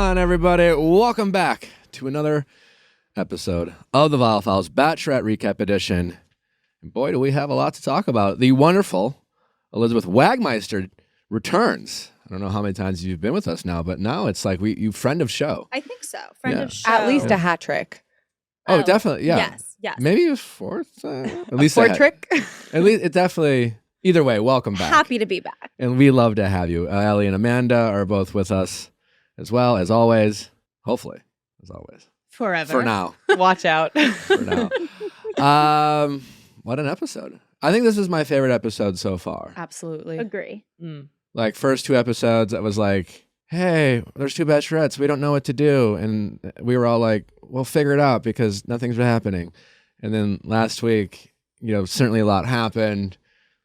on, everybody? Welcome back to another episode of the Viall Files Bachelorette Recap Edition. And boy, do we have a lot to talk about. The wonderful Elizabeth Wagmeister returns. I don't know how many times you've been with us now, but now it's like you friend of show. I think so. Friend of show. At least a hat trick. Oh, definitely. Yeah. Yes. Maybe it was fourth. At least fourth trick. At least it definitely. Either way, welcome back. Happy to be back. And we love to have you. Allie and Amanda are both with us as well, as always. Hopefully, as always. Forever. For now. Watch out. For now. What an episode. I think this is my favorite episode so far. Absolutely. Agree. Like, first two episodes, it was like, hey, there's two bachelorettes. We don't know what to do. And we were all like, we'll figure it out because nothing's happening. And then last week, certainly a lot happened.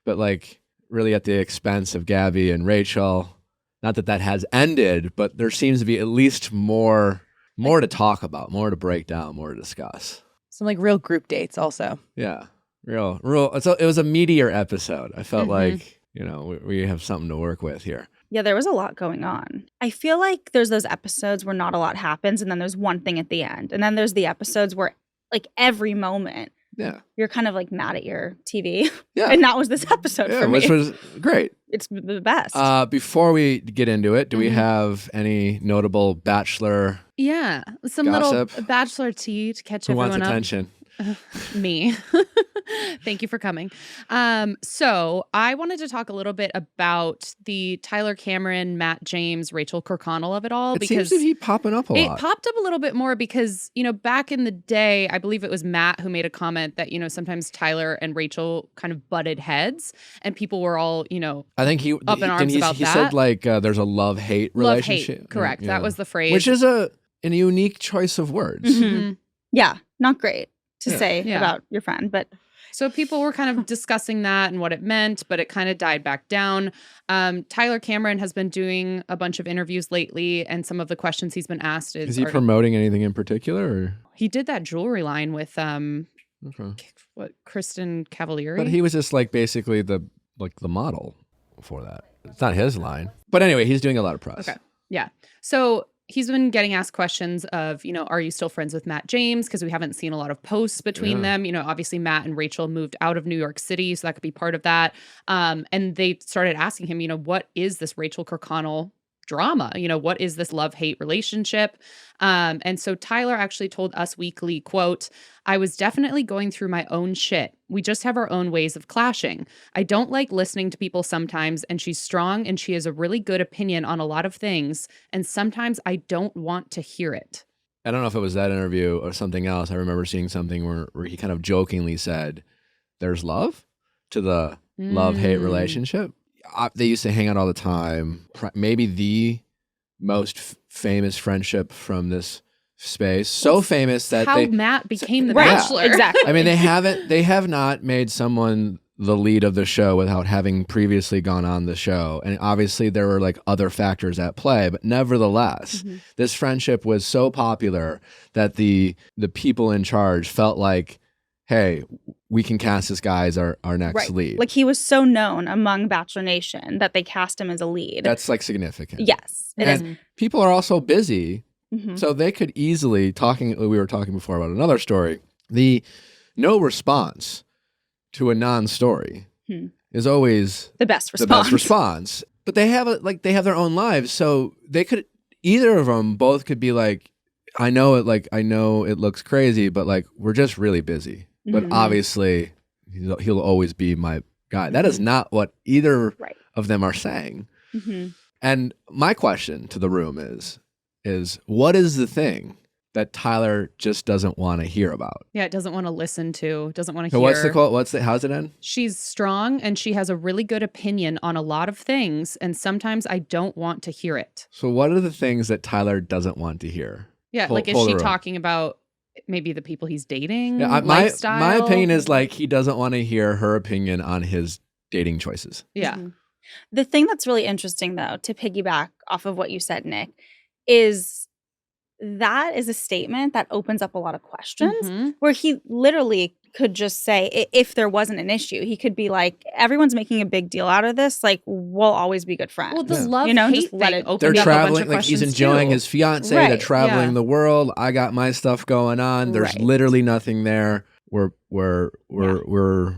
But like really at the expense of Gabby and Rachel. Not that has ended, but there seems to be at least more to talk about, more to break down, more to discuss. Some like real group dates also. Yeah, real. It was a meatier episode. I felt like, we have something to work with here. Yeah, there was a lot going on. I feel like there's those episodes where not a lot happens and then there's one thing at the end. And then there's the episodes where like every moment. Yeah. You're kind of like mad at your TV. Yeah. And that was this episode for me. Which was great. It's the best. Before we get into it, do we have any notable Bachelor Yeah. Some gossip? little Bachelor tea to catch Who everyone wants up. attention? Me. Thank you for coming. So I wanted to talk a little bit about the Tyler Cameron, Matt James, Rachel Kirkconnell of it all. It seems to be popping up a lot. It popped up a little bit more because, back in the day, I believe it was Matt who made a comment that, sometimes Tyler and Rachel kind of butted heads and people were all, I think up in arms about he that. said like there's a love-hate relationship. Love-hate, correct. Yeah. That was the phrase. Which is a unique choice of words. Mm-hmm. Yeah, not great to say Yeah. about your friend, but So people were kind of discussing that and what it meant, but it kind of died back down. Tyler Cameron has been doing a bunch of interviews lately, and some of the questions he's been asked Is he promoting anything in particular? Or? He did that jewelry line with Kristen Cavalieri. But he was just like basically the model for that. It's not his line. But anyway, he's doing a lot of press. Okay. Yeah. So he's been getting asked questions of, are you still friends with Matt James? Because we haven't seen a lot of posts between them. Obviously Matt and Rachel moved out of New York City, so that could be part of that. And they started asking him, what is this Rachel Kirkconnell drama? What is this love-hate relationship? And so Tyler actually told Us Weekly, quote, I was definitely going through my own shit. We just have our own ways of clashing. I don't like listening to people sometimes, and she's strong and she has a really good opinion on a lot of things. And sometimes I don't want to hear it. I don't know if it was that interview or something else. I remember seeing something where he kind of jokingly said, there's love to the love-hate relationship. They used to hang out all the time. Maybe the most famous friendship from this space. So famous that Matt became the right, Bachelor. Exactly. I mean, they have not made someone the lead of the show without having previously gone on the show. And obviously there were like other factors at play, but nevertheless, this friendship was so popular that the people in charge felt like, hey, we can cast this guy as our next lead. Like he was so known among Bachelor Nation that they cast him as a lead. That's like significant. Yes, it is. People are also busy, so they could easily, we were talking before about another story, the no response to a non-story is always the best response. But they have they have their own lives, so they could, either of them both could be like, I know it looks crazy, but like we're just really busy. But obviously, he'll always be my guy. That is not what either of them are saying. And my question to the room is what is the thing that Tyler just doesn't want to hear about? Yeah, doesn't want to listen to, doesn't want to So hear. what's the quote? How's it end? She's strong and she has a really good opinion on a lot of things, and sometimes I don't want to hear it. So what are the things that Tyler doesn't want to hear? Yeah, is she talking about maybe the people he's dating, lifestyle? My opinion is like he doesn't want to hear her opinion on his dating choices. Yeah. The thing that's really interesting, though, to piggyback off of what you said, Nick, is that is a statement that opens up a lot of questions where he literally could just say, if there wasn't an issue, he could be like, everyone's making a big deal out of this. Like, we'll always be good friends. Well, the Yeah. love, You know, hate just let thing it- opened They're up a bunch traveling, of like he's questions, enjoying too. his fiance. They're Right, traveling yeah. the world. I got my stuff going on. There's Right. literally nothing there. We're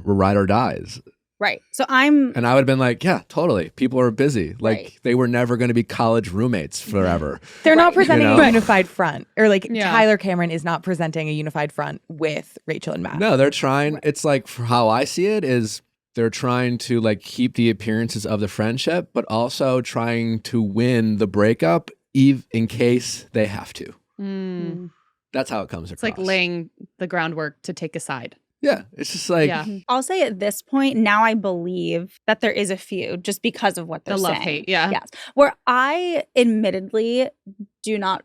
ride or dies. Right. So I'm And I would have been like, yeah, totally. People are busy. Like Right. they were never going to be college roommates forever. They're not Right. presenting You know? a unified front. Or like Yeah. Tyler Cameron is not presenting a unified front with Rachel and Matt. No, they're trying. It's like for how I see it is they're trying to like keep the appearances of the friendship, but also trying to win the breakup in case they have to. Mm. That's how it comes It's across. like laying the groundwork to take a side. Yeah, it's just like Yeah. I'll say at this point, now I believe that there is a feud just because of what they're The saying. love-hate, yeah. Yes. Where I admittedly do not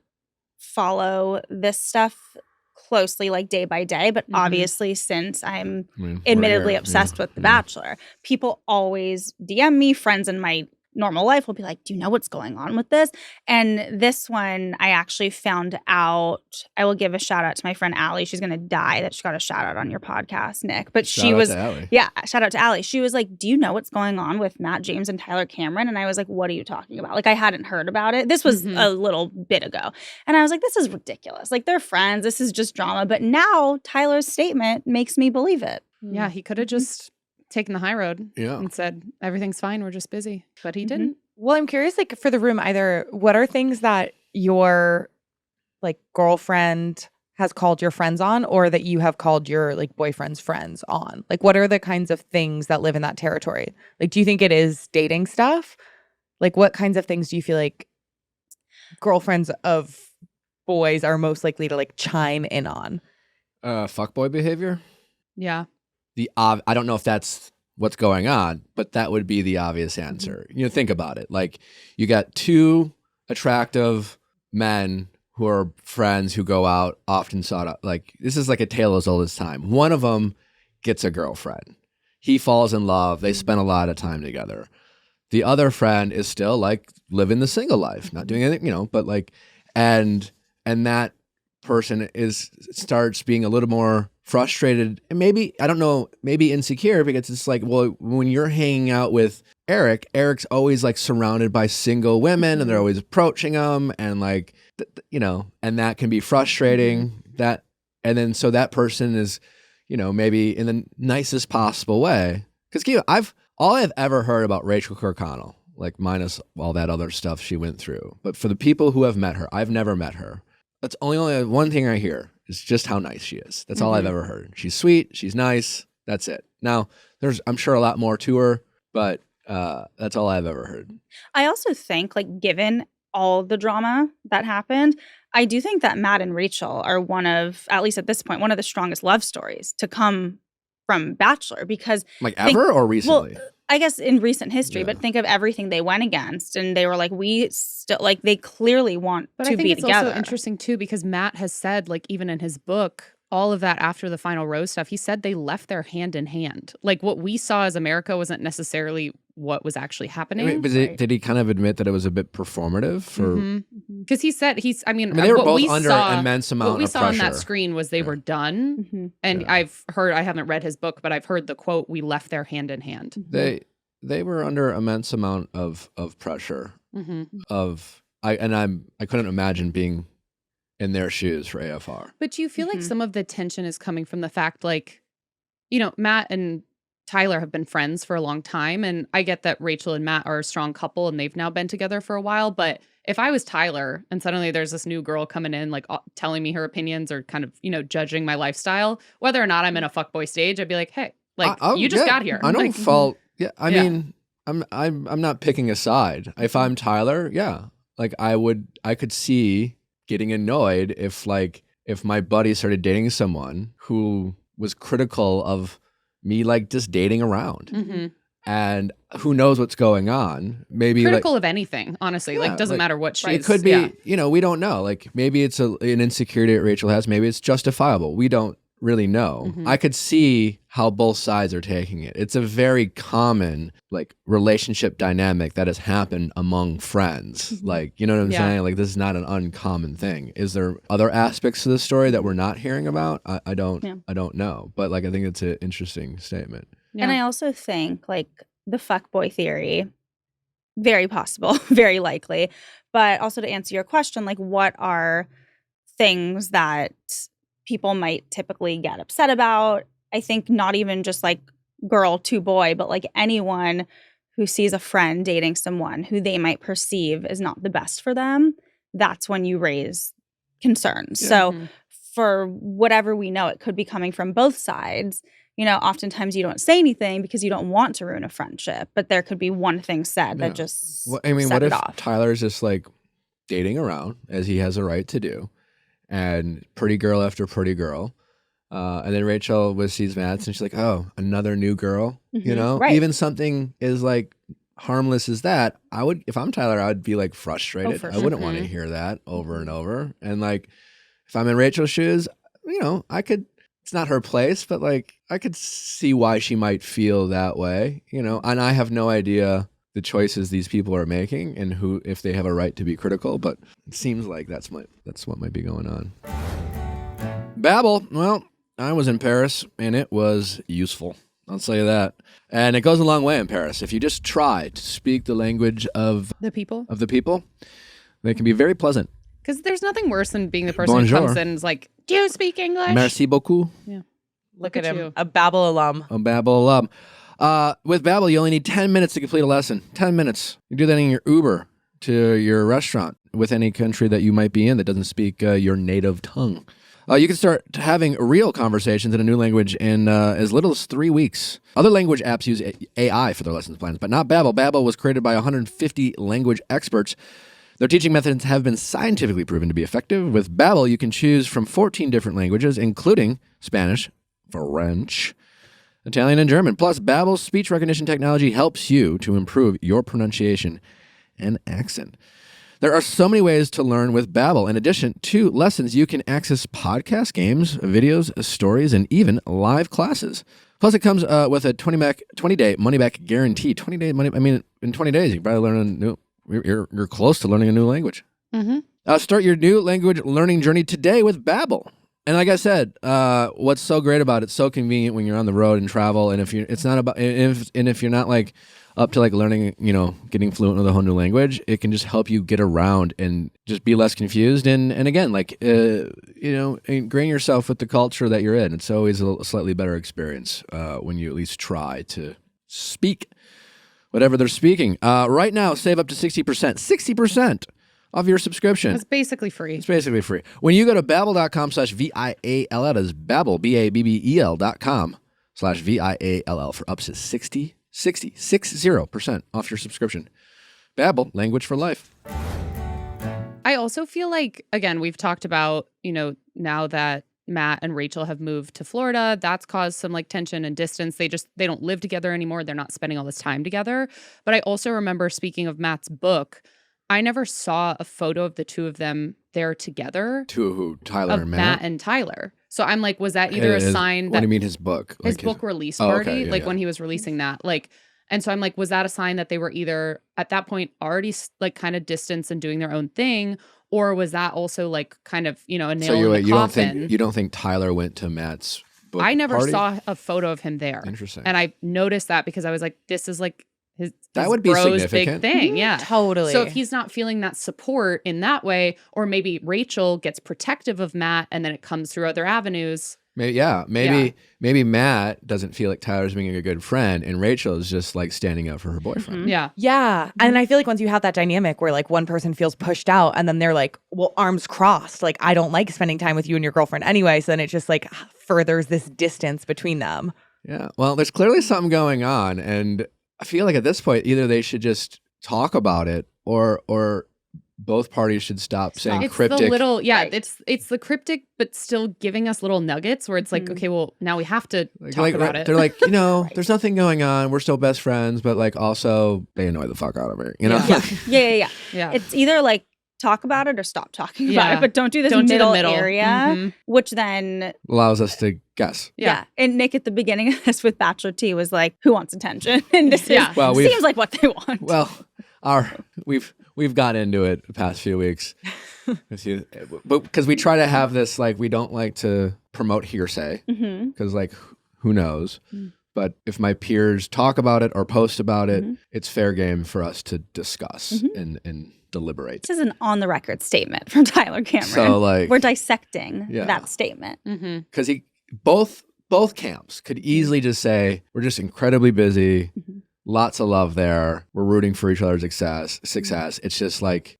follow this stuff closely, like day by day, but Mhm. obviously since I'm I mean, we're admittedly here. obsessed Yeah. with The Yeah. Bachelor, people always DM me, friends in my normal life will be like, do you know what's going on with this? And this one, I actually found out. I will give a shout out to my friend Allie. She's going to die that she got a shout out on your podcast, Nick. But Shout she out was, to Allie. yeah, shout out to Allie. She was like, do you know what's going on with Matt James and Tyler Cameron? And I was like, what are you talking about? Like, I hadn't heard about it. This was Mhm. a little bit ago. And I was like, this is ridiculous. Like, they're friends. This is just drama. But now Tyler's statement makes me believe it. Yeah, he could have just taken the high road Yeah. and said, everything's fine, we're just busy. But he Mhm. didn't. Well, I'm curious, like for the room, either what are things that your like girlfriend has called your friends on, or that you have called your like boyfriend's friends on? Like, what are the kinds of things that live in that territory? Like, do you think it is dating stuff? Like, what kinds of things do you feel like girlfriends of boys are most likely to like chime in on? Fuckboy behavior. Yeah. I don't know if that's what's going on, but that would be the obvious answer. You know, think about it. Like you got two attractive men who are friends who go out, often sought out. Like this is like a tale as old as time. One of them gets a girlfriend. He falls in love. They spend a lot of time together. The other friend is still like living the single life, not doing anything, you know, but like, and that person starts being a little more frustrated and maybe, I don't know, maybe insecure because it's like, well, when you're hanging out with Eric's always like surrounded by single women and they're always approaching him and like, you know, and that can be frustrating and then so that person is, you know, maybe in the nicest possible way. Because all I've ever heard about Rachel Kirkconnell, like minus all that other stuff she went through, but for the people who have met her, I've never met her. That's only one thing I hear is just how nice she is. That's all I've ever heard. She's sweet. She's nice. That's it. Now, there's, I'm sure, a lot more to her, but that's all I've ever heard. I also think, like, given all the drama that happened, I do think that Matt and Rachel are one of, at least at this point, one of the strongest love stories to come from Bachelor because Like ever or recently? Well, I guess in recent history, Yeah. but think of everything they went against, and they were like, we still like they clearly want But to I think be it's together. also interesting too because Matt has said, like, even in his book, all of that after the final rose stuff, he said they left their hand in hand. Like what we saw as America wasn't necessarily what was actually happening. Wait, but did he kind of admit that it was a bit performative? For Because he said I mean they were what both we under saw, an immense amount what we of saw pressure. on that screen was they were done. Mhm. And Yeah. I haven't read his book, but I've heard the quote, "We left their hand in hand." They were under immense amount of pressure. Mm-hmm. I couldn't imagine being in their shoes for AFR. But do you feel like Mhm. some of the tension is coming from the fact, like, you know, Matt and Tyler have been friends for a long time. And I get that Rachel and Matt are a strong couple and they've now been together for a while. But if I was Tyler and suddenly there's this new girl coming in, like telling me her opinions or kind of, you know, judging my lifestyle, whether or not I'm in a fuckboy stage, I'd be like, hey, like, you just got here. I don't Like, fault. Yeah, I Yeah. mean, I'm not picking a side. If I'm Tyler, yeah, like I could see getting annoyed if my buddy started dating someone who was critical of me, like just dating around, mhm. and who knows what's going on. Maybe Critical of anything, honestly. Yeah, like, doesn't like, matter what she's. it could be, yeah. you know, we don't know. Like maybe it's an insecurity that Rachel has. Maybe it's justifiable. We don't really know. I could see how both sides are taking it. It's a very common like relationship dynamic that has happened among friends. Like, you know what I'm saying? Like, this is not an uncommon thing. Is there other aspects to the story that we're not hearing about? I don't know. But like, I think it's an interesting statement. Yeah. And I also think like the fuckboy theory, very possible, very likely. But also to answer your question, like, what are things that people might typically get upset about? I think not even just like girl to boy, but like anyone who sees a friend dating someone who they might perceive is not the best for them. That's when you raise concerns. So for whatever we know, it could be coming from both sides. You know, oftentimes you don't say anything because you don't want to ruin a friendship, but there could be one thing said that just what if off. Tyler's just like dating around, as he has a right to do, and pretty girl after pretty girl, and then Rachel sees Matt's and she's like, oh, another new girl, you know? Right. Even something as like harmless as that, if I'm Tyler, I would be like frustrated. I wouldn't want to hear that over and over. And like, if I'm in Rachel's shoes, you know, it's not her place, but like, I could see why she might feel that way, you know? And I have no idea the choices these people are making and if they have a right to be critical, but it seems like that's what might be going on. Babel, well, I was in Paris and it was useful. I'll tell you that. And it goes a long way in Paris. If you just try to speak the language of the people, they can be very pleasant. Because there's nothing worse than being the person who comes in and is like, do you speak English? Merci beaucoup. Yeah. Look at him, a Babel alum. With Babel, you only need 10 minutes to complete a lesson. 10 minutes. You do that in your Uber to your restaurant with any country that you might be in that doesn't speak your native tongue. You can start having real conversations in a new language in as little as 3 weeks. Other language apps use AI for their lessons plans, but not Babel. Babel was created by 150 language experts. Their teaching methods have been scientifically proven to be effective. With Babel, you can choose from 14 different languages, including Spanish, French, Italian, and German. Plus, Babel's speech recognition technology helps you to improve your pronunciation and accent. There are so many ways to learn with Babel. In addition to lessons, you can access podcasts, games, videos, stories, and even live classes. Plus, it comes with a 20-day money-back guarantee. 20-day money. I mean, in 20 days, you can probably learn a new. You're close to learning a new language. Start your new language learning journey today with Babel. And like I said, what's so great about it, it's so convenient when you're on the road and travel. And if you're not like up to like learning, you know, getting fluent with a whole new language, it can just help you get around and just be less confused. And again, like, you know, ingrain yourself with the culture that you're in. It's always a slightly better experience when you at least try to speak whatever they're speaking. Right now, save up to 60%. 60% of your subscription. It's basically free. It's basically free. When you go to babbel.com/VIALL, that is Babel, BABBEL.com/VIALL for up to 60% off your subscription. Babel, language for life. I also feel like, again, we've talked about, you know, now that Matt and Rachel have moved to Florida, that's caused some like tension and distance. They don't live together anymore. They're not spending all this time together. But I also remember, speaking of Matt's book, I never saw a photo of the two of them there together. Two who? Tyler and Matt? Matt and Tyler. So I'm like, was that either a sign that... What do you mean his book? His book release party, when he was releasing that. Like, and so I'm like, was that a sign that they were either at that point already like kind of distanced and doing their own thing? Or was that also like kind of, you know, a nail in the coffin? You don't think Tyler went to Matt's book I never party? saw a photo of him there. Interesting. And I noticed that because I was like, this is like his would be bro's significant. big thing. Yeah. Totally. So if he's not feeling that support in that way, or maybe Rachel gets protective of Matt and then it comes through other avenues. Maybe Matt doesn't feel like Tyler's being a good friend and Rachel is just like standing up for her boyfriend. Yeah. And I feel like once you have that dynamic where like one person feels pushed out and then they're like, well, arms crossed, like I don't like spending time with you and your girlfriend anyway. So then it just like furthers this distance between them. Yeah. Well, there's clearly something going on. And I feel like at this point, either they should just talk about it or both parties should stop saying it's cryptic. The little, it's the cryptic, but still giving us little nuggets where it's like, okay, well, now we have to talk about it. They're like, you know, there's nothing going on. We're still best friends, but like also they annoy the fuck out of her, you know? Yeah. It's either like talk about it or stop talking about Yeah. it, but don't do this Don't do the middle, middle. area, Mhm. which then, Allows us to guess. yeah. And Nick at the beginning of this with Bachelor T was like, who wants attention? And this Yeah. is, Well, we've- seems like what they want. Well, we've got into it the past few weeks with you, but because we try to have this, like, we don't like to promote hearsay Mm-hmm. because, like, who knows? But if my peers talk about it or post about it, it's fair game for us to discuss and deliberate. This is an on the record statement from Tyler Cameron. So, like, we're dissecting Yeah. that statement. Mhm. because both camps could easily just say we're just incredibly busy, lots of love there, we're rooting for each other's success. It's just like,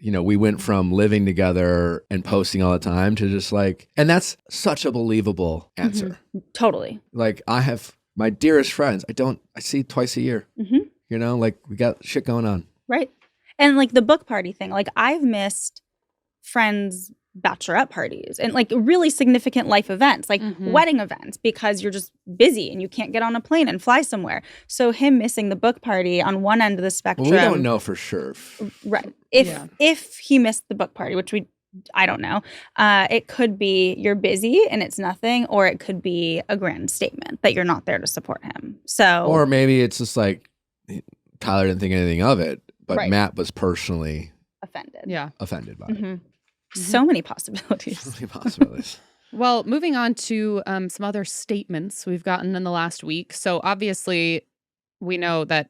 we went from living together and posting all the time to just like, and that's such a believable answer. Totally. Like, I have my dearest friends I see twice a year. Like, we got shit going on. Right. And like the book party thing, like I've missed friends' bachelorette parties and like really significant life events, like wedding events, because you're just busy and you can't get on a plane and fly somewhere. So him missing the book party on one end of the spectrum. Well, we don't know for sure. Right. If he missed the book party, which I don't know, it could be you're busy and it's nothing, or it could be a grand statement that you're not there to support him. So, Or maybe it's just like Tyler didn't think anything of it, but Right. Matt was personally offended. Yeah. offended by it. So many possibilities. So many possibilities. Well, moving on to some other statements we've gotten in the last week. So obviously, we know that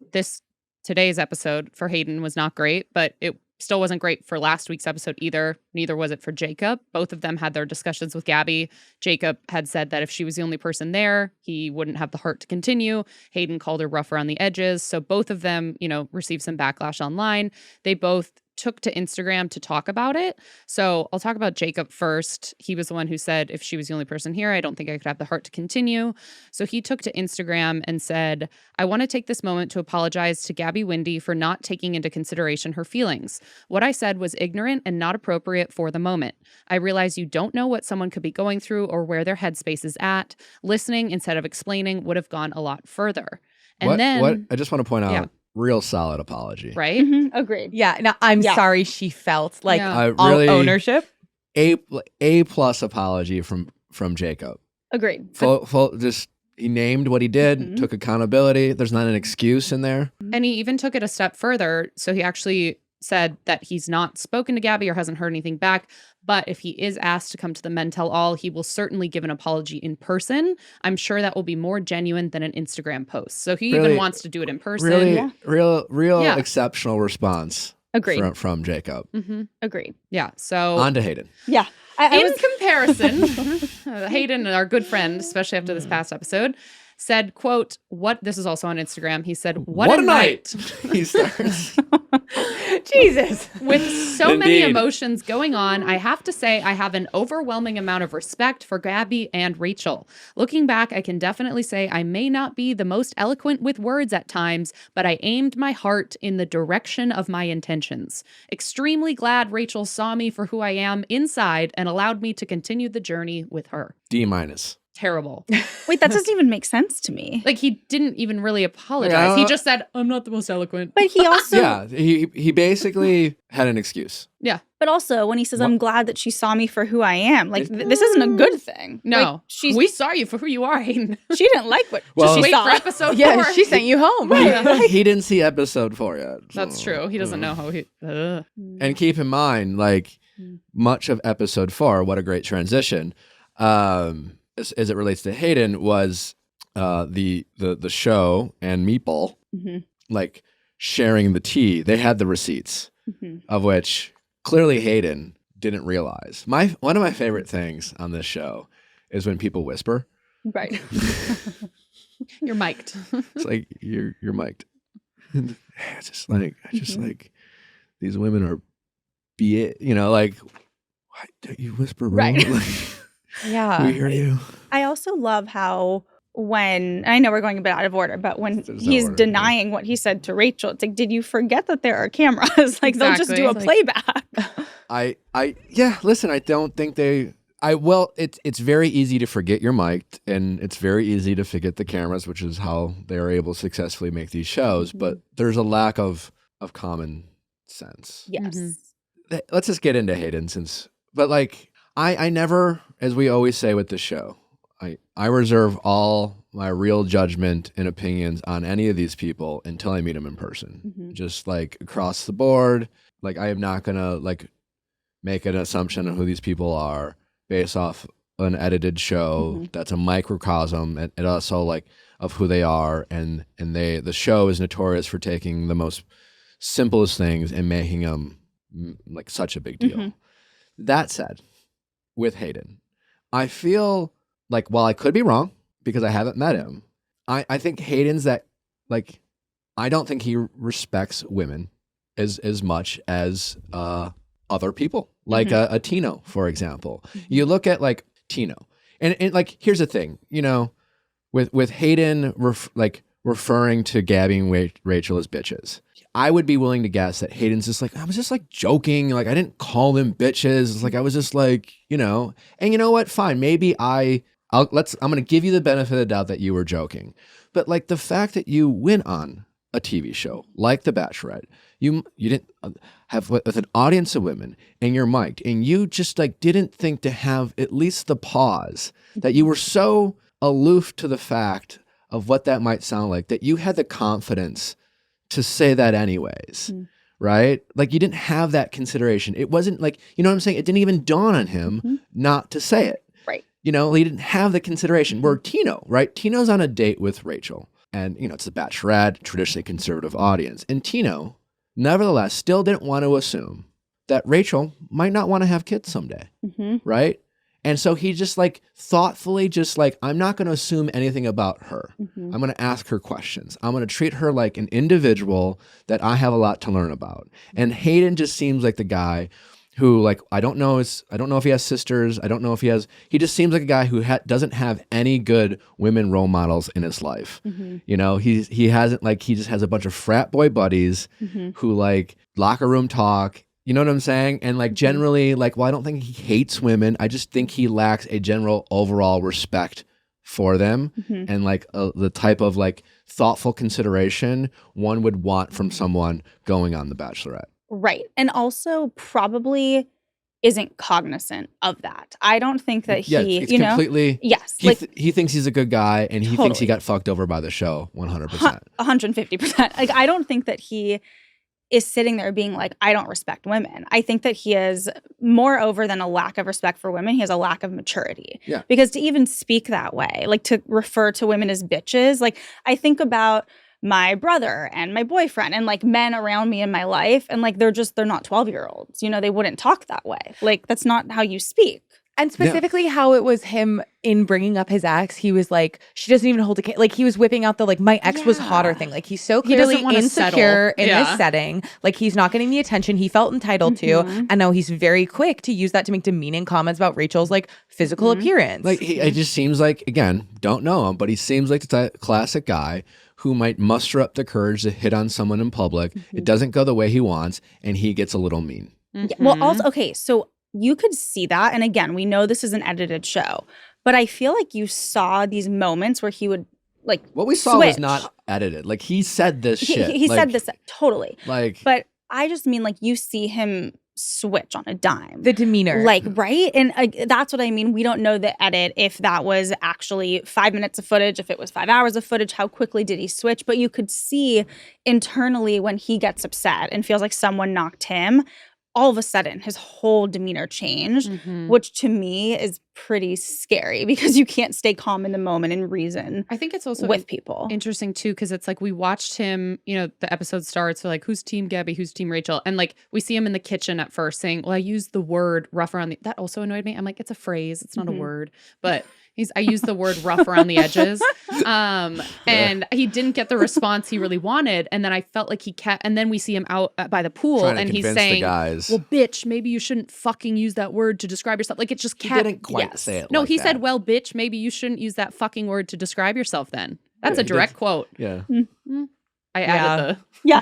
today's episode for Hayden was not great, but it still wasn't great for last week's episode either. Neither was it for Jacob. Both of them had their discussions with Gabby. Jacob had said that if she was the only person there, he wouldn't have the heart to continue. Hayden called her rough around the edges. So both of them, received some backlash online. They both took to Instagram to talk about it. So I'll talk about Jacob first. He was the one who said, if she was the only person here, I don't think I could have the heart to continue. So he took to Instagram and said, I want to take this moment to apologize to Gabby Windy for not taking into consideration her feelings. What I said was ignorant and not appropriate for the moment. I realize you don't know what someone could be going through or where their headspace is at. Listening instead of explaining would have gone a lot further. And what I just want to point out, real solid apology. Right? Agreed. Yeah. No, I'm sorry she felt like Yeah. Really, ownership. A plus apology from Jacob. Agreed. Just he named what he did, took accountability. There's not an excuse in there. And he even took it a step further. So he actually said that he's not spoken to Gabby or hasn't heard anything back. But if he is asked to come to the Men Tell All, he will certainly give an apology in person. I'm sure that will be more genuine than an Instagram post. So he Really- even wants to do it in person. Really, real Yeah. exceptional response Agreed. from Jacob. Agreed. Yeah. So On to Hayden. Yeah. I in was comparison, Hayden, our good friend, especially after this past episode, said, quote, this is also on Instagram. He said, what a night. He starts. Jesus. With so many Indeed. emotions going on, I have to say I have an overwhelming amount of respect for Gabby and Rachel. Looking back, I can definitely say I may not be the most eloquent with words at times, but I aimed my heart in the direction of my intentions. Extremely glad Rachel saw me for who I am inside and allowed me to continue the journey with her. D-. Terrible. wait, that doesn't even make sense to me. Like, he didn't even really apologize. Yeah. He just said, I'm not the most eloquent. But he also Yeah, he basically had an excuse. Yeah. But also, when he says, What? I'm glad that she saw me for who I am, like, this isn't a good thing. No. Like, We saw you for who you are, Hayden. she didn't like what Well- she Wait saw. for episode 4. Yeah, she sent you home. He didn't see episode 4 yet. That's so- true. He doesn't know how he... And keep in mind, like, much of episode 4, what a great transition, as it relates to Hayden, was the show and Meatball, like, sharing the tea. They had the receipts, of which clearly Hayden didn't realize. One of my favorite things on this show is when people whisper. Right. You're mic'd. It's like you're mic'd. It's just like like these women are like, why don't you whisper, bro? Right. Like, Yeah. we hear you. I also love how when, I know we're going a bit out of order, but when There's no he's order, denying what he said to Rachel, it's like, did you forget that there are cameras? Like, they'll just do a Exactly. playback. Listen, I don't think it's very easy to forget you're mic'd, and it's very easy to forget the cameras, which is how they're able to successfully make these shows, but there's a lack of common sense. Yes. let's just get into Hayden but like, I never, as we always say with the show, I reserve all my real judgment and opinions on any of these people until I meet them in person. Just like across the board, like I am not gonna like make an assumption on who these people are based off an edited show that's a microcosm and also like of who they are, and the show is notorious for taking the most simplest things and making them like such a big deal. That said, with Hayden, I feel like, while I could be wrong because I haven't met him, I think Hayden's that, like, I don't think he respects women as much as other people, like a Tino, for example. You look at like Tino, and like, here's the thing, you know, with Hayden referring to Gabby and Rachel as bitches, I would be willing to guess that Hayden's just like, I was just like joking, like I didn't call them bitches. It's like I was just like, you know, and you know what? Fine, maybe I'm gonna give you the benefit of the doubt that you were joking, but like the fact that you went on a TV show like The Bachelorette, you didn't have with an audience of women, and you're mic'd, and you just like didn't think to have at least the pause, that you were so aloof to the fact of what that might sound like that you had the confidence to say that anyways, right? Like you didn't have that consideration. It wasn't like, you know what I'm saying? It didn't even dawn on him not to say it. Right. You know, he didn't have the consideration. Where Tino, right? Tino's on a date with Rachel, and you know, it's the Bachelorette, traditionally conservative audience. And Tino, nevertheless, still didn't want to assume that Rachel might not want to have kids someday, right? And so he just like thoughtfully just like, I'm not going to assume anything about her. I'm going to ask her questions. I'm going to treat her like an individual that I have a lot to learn about. And Hayden just seems like the guy who, like, I don't know if he has sisters. I don't know if he just seems like a guy who doesn't have any good women role models in his life. You know, he hasn't, like, he just has a bunch of frat boy buddies who like locker room talk. You know what I'm saying? And like generally, like, well, I don't think he hates women. I just think he lacks a general overall respect for them and like the type of like thoughtful consideration one would want from someone going on The Bachelorette. Right. And also probably isn't cognizant of that. I don't think that he, you know, yes, he thinks he's a good guy, and he thinks he got fucked over by the show 100%. 150%. Like, I don't think that he is sitting there being like, I don't respect women. I think that he is, moreover than a lack of respect for women, he has a lack of maturity. Yeah. Because to even speak that way, like to refer to women as bitches, like I think about my brother and my boyfriend and like men around me in my life, and like they're not 12-year-olds. You know, they wouldn't talk that way. Like that's not how you speak. And specifically how it was him in bringing up his ex, he was like, she doesn't even hold a like he was whipping out the like, my ex was hotter thing. Like he's so clearly insecure in this setting. Like he's not getting the attention he felt entitled to. And now he's very quick to use that to make demeaning comments about Rachel's like physical appearance. Like it just seems like, again, don't know him, but he seems like the classic guy who might muster up the courage to hit on someone in public. It doesn't go the way he wants, and he gets a little mean. Yeah, well, also, okay, so you could see that. And again, we know this is an edited show, but I feel like you saw these moments where he would like what we saw was not edited. Like he said this shit. He like, said this totally. Like, but I just mean like you see him switch on a dime. The demeanor. Like, right? And that's what I mean. We don't know the edit, if that was actually 5 minutes of footage, if it was 5 hours of footage, how quickly did he switch? But you could see internally when he gets upset and feels like someone knocked him, all of a sudden his whole demeanor changed, which to me is pretty scary because you can't stay calm in the moment and reason. I think it's also with people interesting too, because it's like we watched him, you know, the episode starts, so like who's team Gabby, who's team Rachel, and like we see him in the kitchen at first saying, well, I used the word rough around the, that also annoyed me. I'm like, it's a phrase, it's not a word, but I used the word rough around the edges. And he didn't get the response he really wanted. And then I felt like he kept, and then we see him out by the pool and he's saying, well, bitch, maybe you shouldn't fucking use that word to describe yourself. Like it just kept. He didn't quite say it. No, like he that. said, well, bitch, maybe you shouldn't use that fucking word to describe yourself then. That's a direct quote. Yeah. I added You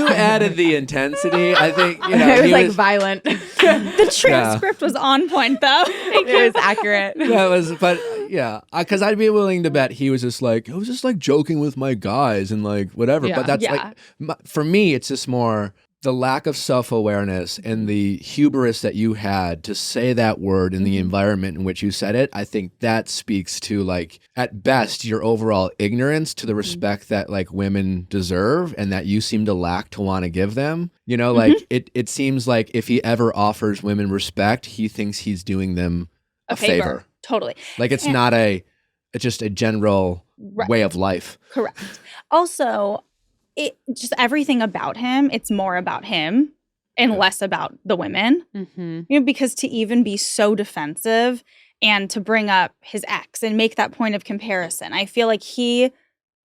added the intensity. I think, you know, it was like violent. The transcript was on point though. It was accurate. That was, but yeah, because I'd be willing to bet he was just like, I was just like joking with my guys and like whatever. Yeah. But that's like, for me, it's just more the lack of self-awareness and the hubris that you had to say that word in the environment in which you said it, I think that speaks to, like, at best, your overall ignorance to the respect that, like, women deserve and that you seem to lack to want to give them. You know, like, it seems like if he ever offers women respect, he thinks he's doing them a favor. Totally. Like, it's not it's just a general way of life. Correct. Also, it just everything about him, it's more about him and less about the women. You know, because to even be so defensive and to bring up his ex and make that point of comparison, I feel like he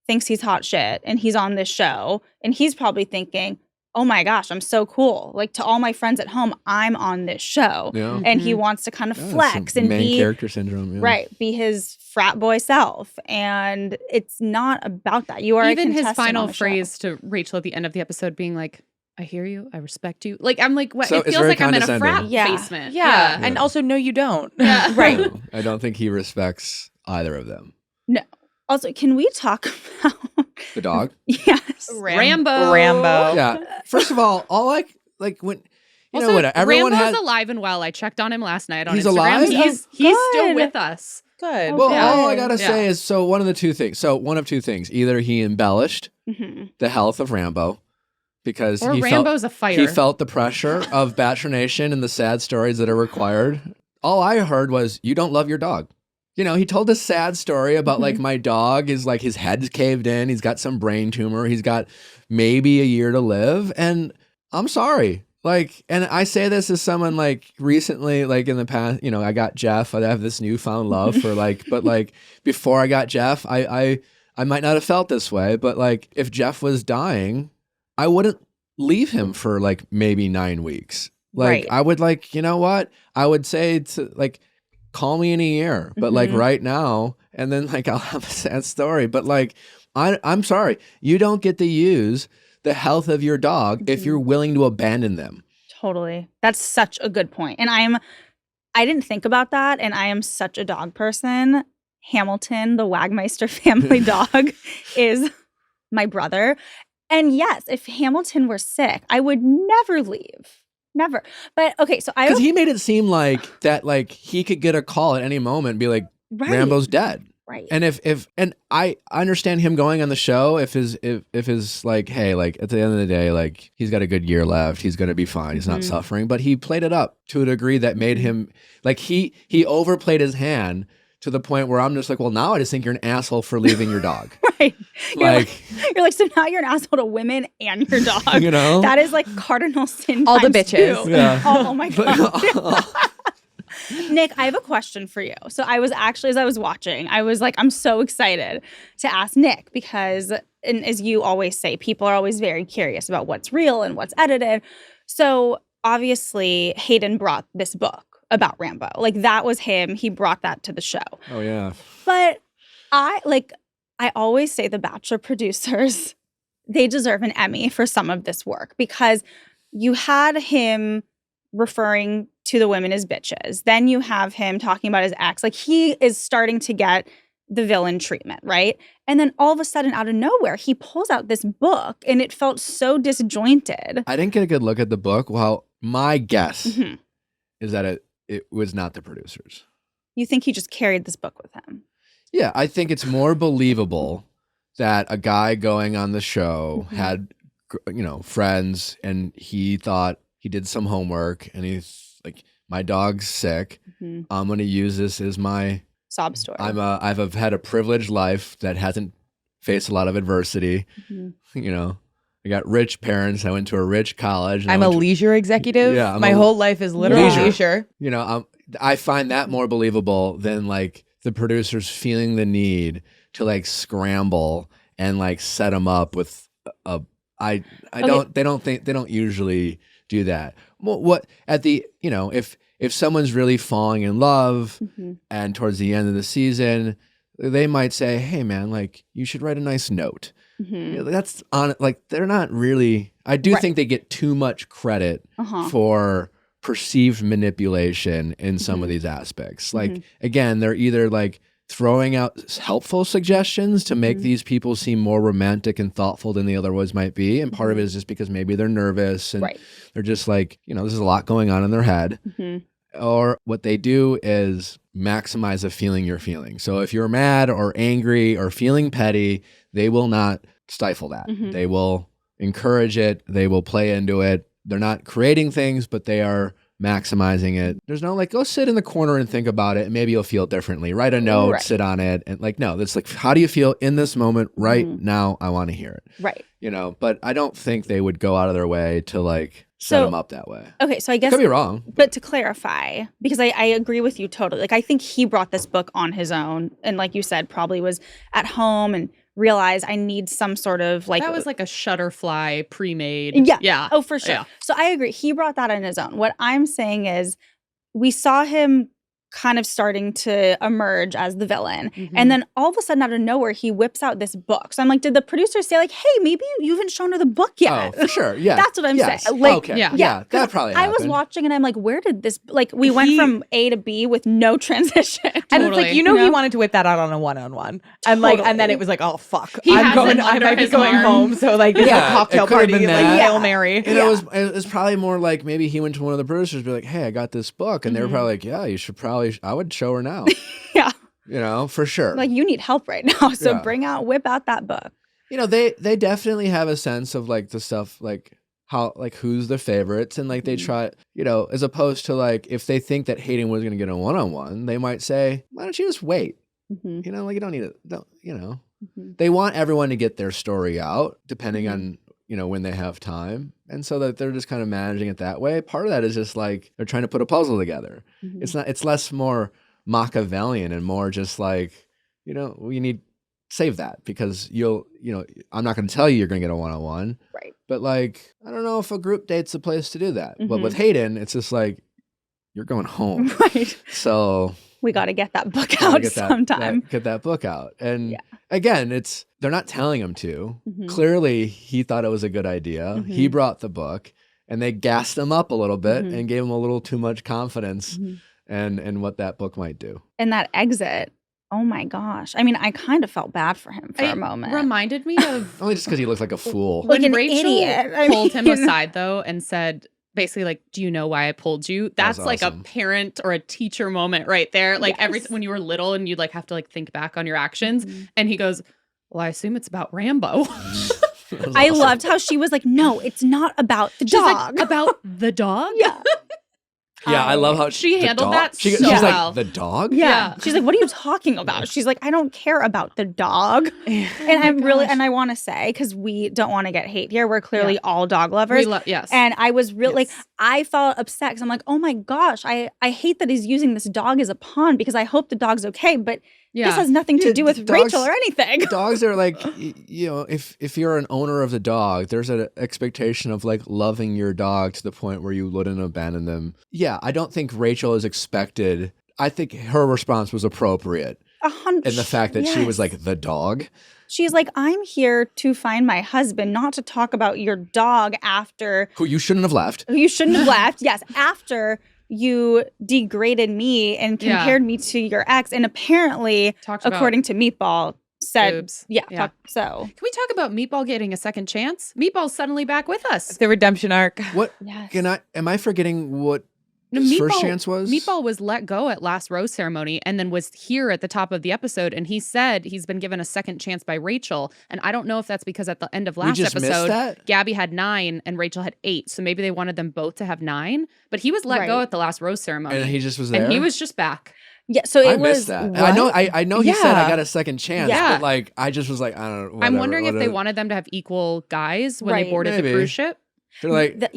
thinks he's hot shit and he's on this show and he's probably thinking, oh my gosh, I'm so cool. Like, to all my friends at home, I'm on this show. Yeah. And he wants to kind of flex and main be character syndrome. Yeah. right, be his frat boy self. And it's not about that. You are Even a his contestant final on the show. phrase to Rachel at the end of the episode being like, I hear you, I respect you. Like, I'm like, what? So it it's feels very like I'm in a frat condescending. Yeah. basement. Yeah. And also, no, you don't. Yeah. Right. No, I don't think he respects either of them. No. Also, can we talk about The dog? yes. Rambo. Yeah. First of all like when you Also, know what everyone Rambo's has. alive and well. I checked on him last night on He's Instagram. alive? He's Oh, still good. with us. Good. Well, Yeah. all I gotta Yeah. say is one of two things. Either he embellished the health of Rambo because Or he Rambo's a fighter. he felt the pressure of Bachelor Nation and the sad stories that are required. All I heard was, you don't love your dog. You know, he told a sad story about like, my dog is like, his head's caved in. He's got some brain tumor. He's got maybe a year to live. And I'm sorry. Like, and I say this as someone like recently, like in the past, you know, I got Jeff. I have this newfound love for like, but like before I got Jeff, I might not have felt this way. But like, if Jeff was dying, I wouldn't leave him for like maybe 9 weeks. Like, Right. I would like, you know what? I would say to like, call me in a year, but like right now, and then like I'll have a sad story. But like, I'm sorry, you don't get to use the health of your dog if you're willing to abandon them. Totally. That's such a good point. And I didn't think about that. And I am such a dog person. Hamilton, the Wagmeister family dog, is my brother. And yes, if Hamilton were sick, I would never leave. Never. But okay, so Because he made it seem like that, like he could get a call at any moment and be like, right. Rambo's dead. Right. And and I understand him going on the show if his like, hey, like at the end of the day, like he's got a good year left, he's gonna be fine, he's not suffering. But he played it up to a degree that made him like he overplayed his hand to the point where I'm just like, well, now I just think you're an asshole for leaving your dog. Right. Like, you're like, so now you're an asshole to women and your dog. you know? That is like cardinal sin. All the times bitches. two. Yeah. Oh my God. Nick, I have a question for you. So I was actually, as I was watching, I was like, I'm so excited to ask Nick because, and as you always say, people are always very curious about what's real and what's edited. So obviously Hayden brought this book about Rambo. Like that was him. He brought that to the show. Oh yeah. But I always say the Bachelor producers, they deserve an Emmy for some of this work because you had him referring to the women as bitches. Then you have him talking about his ex. Like he is starting to get the villain treatment, right? And then all of a sudden, out of nowhere, he pulls out this book and it felt so disjointed. I didn't get a good look at the book. Well, my guess is that it was not the producers. You think he just carried this book with him? Yeah, I think it's more believable that a guy going on the show had, you know, friends and he thought he did some homework and he's like, my dog's sick. I'm going to use this as my Sob story. I've had a privileged life that hasn't faced a lot of adversity. You know, I got rich parents. I went to a rich college. And I'm a leisure executive. Yeah, I'm my a- whole life is literally Leisure. leisure. You know, I find that more believable than like the producers feeling the need to like scramble and like set them up with they don't usually do that. What at the, you know, if someone's really falling in love and towards the end of the season, they might say, hey man, like you should write a nice note. You know, that's on like, they're not really, I do think they get too much credit for perceived manipulation in some of these aspects. Like, again, they're either like throwing out helpful suggestions to make these people seem more romantic and thoughtful than they otherwise might be. And part of it is just because maybe they're nervous and they're just like, there's a lot going on in their head. Or what they do is maximize the feeling you're feeling. So if you're mad or angry or feeling petty, they will not stifle that. They will encourage it. They will play into it. They're not creating things, but they are maximizing it. There's no like, go sit in the corner and think about it and maybe you'll feel differently. Write a note, sit on it. And like, no, it's like, how do you feel in this moment right now? I want to hear it. Right. But I don't think they would go out of their way to like set them up that way. Okay, so I guess could be wrong. But to clarify, because I agree with you totally. Like I think he brought this book on his own and like you said, probably was at home and realized I need some sort of like that was like a Shutterfly pre-made. Yeah. Oh, for sure. Yeah. So I agree. He brought that on his own. What I'm saying is we saw him kind of starting to emerge as the villain. And then all of a sudden out of nowhere, he whips out this book. So I'm like, did the producers say like, hey, maybe you haven't shown her the book yet? Oh, for sure. Yeah. That's what I'm saying. Like, okay. Yeah. That probably happened. I was watching and I'm like, where did this, like we went from A to B with no transition. And it's like, he wanted to whip that out on a one-on-one. And like, and then it was like, oh, fuck. I might be going home. So like, this is a cocktail party, like Hail Mary. It was probably more like maybe he went to one of the producers and be like, hey, I got this book. And they were probably like, yeah, you should probably, I would show her now. For sure. Like you need help right now. So whip out that book. They definitely have a sense of like the stuff, like how, like who's the favorites. And like they try, as opposed to like, if they think that Hayden was going to get a one-on-one, they might say, why don't you just wait? Like you don't need it. They want everyone to get their story out depending on, when they have time. And so that they're just kind of managing it that way. Part of that is just like, they're trying to put a puzzle together. It's less more Machiavellian and more just like, we need save that because I'm not going to tell you you're going to get a one-on-one. Right. But like, I don't know if a group date's the place to do that. But with Hayden, it's just like, you're going home. Right. So we got to get that book out sometime. Get that book out. And again, they're not telling him to. Clearly, he thought it was a good idea. He brought the book and they gassed him up a little bit and gave him a little too much confidence and what that book might do. And that exit, oh my gosh. I mean, I kind of felt bad for him for a moment. Reminded me of... Only just because he looked like a fool. Like when an Rachel idiot. pulled him aside, though, and said... basically like, do you know why I pulled you? That's like awesome. A parent or a teacher moment right there. Like when you were little and you'd like have to like think back on your actions. And he goes, well, I assume it's about Rambo. I loved how she was like, no, it's not about the dog. Like, about the dog? Yeah. Yeah, I love how she handled that so she's well. Like, the dog? Yeah. She's like, what are you talking about? She's like, I don't care about the dog. And I'm really, and I want to say, because we don't want to get hate here. We're clearly all dog lovers. Yes. And I was really like, I felt upset because I'm like, oh my gosh, I hate that he's using this dog as a pawn because I hope the dog's okay. But this has nothing to do with dogs, Rachel or anything. Dogs are like, if you're an owner of the dog, there's an expectation of like loving your dog to the point where you wouldn't abandon them. Yeah, I don't think Rachel is expected. I think her response was appropriate. 100%. And the fact that she was like, the dog. She's like, I'm here to find my husband, not to talk about your dog after. Who you shouldn't have left. Who you shouldn't have left. Yes, after you degraded me and compared me to your ex. And apparently, according to Meatball, said, boobs. So. Can we talk about Meatball getting a second chance? Meatball's suddenly back with us. The redemption arc. What? Yes. Am I forgetting what his first chance was? Meatball was let go at last rose ceremony and then was here at the top of the episode. And he said he's been given a second chance by Rachel. And I don't know if that's because at the end of last episode, Gabby had 9 and Rachel had 8. So maybe they wanted them both to have 9. But he was let go at the last rose ceremony. And he just was there? And he was just back. Yeah, so it was. Missed that. I know he said I got a second chance, but like I just was like, I don't know. Whatever, I'm wondering if they wanted them to have equal guys when they boarded the cruise ship. They're like,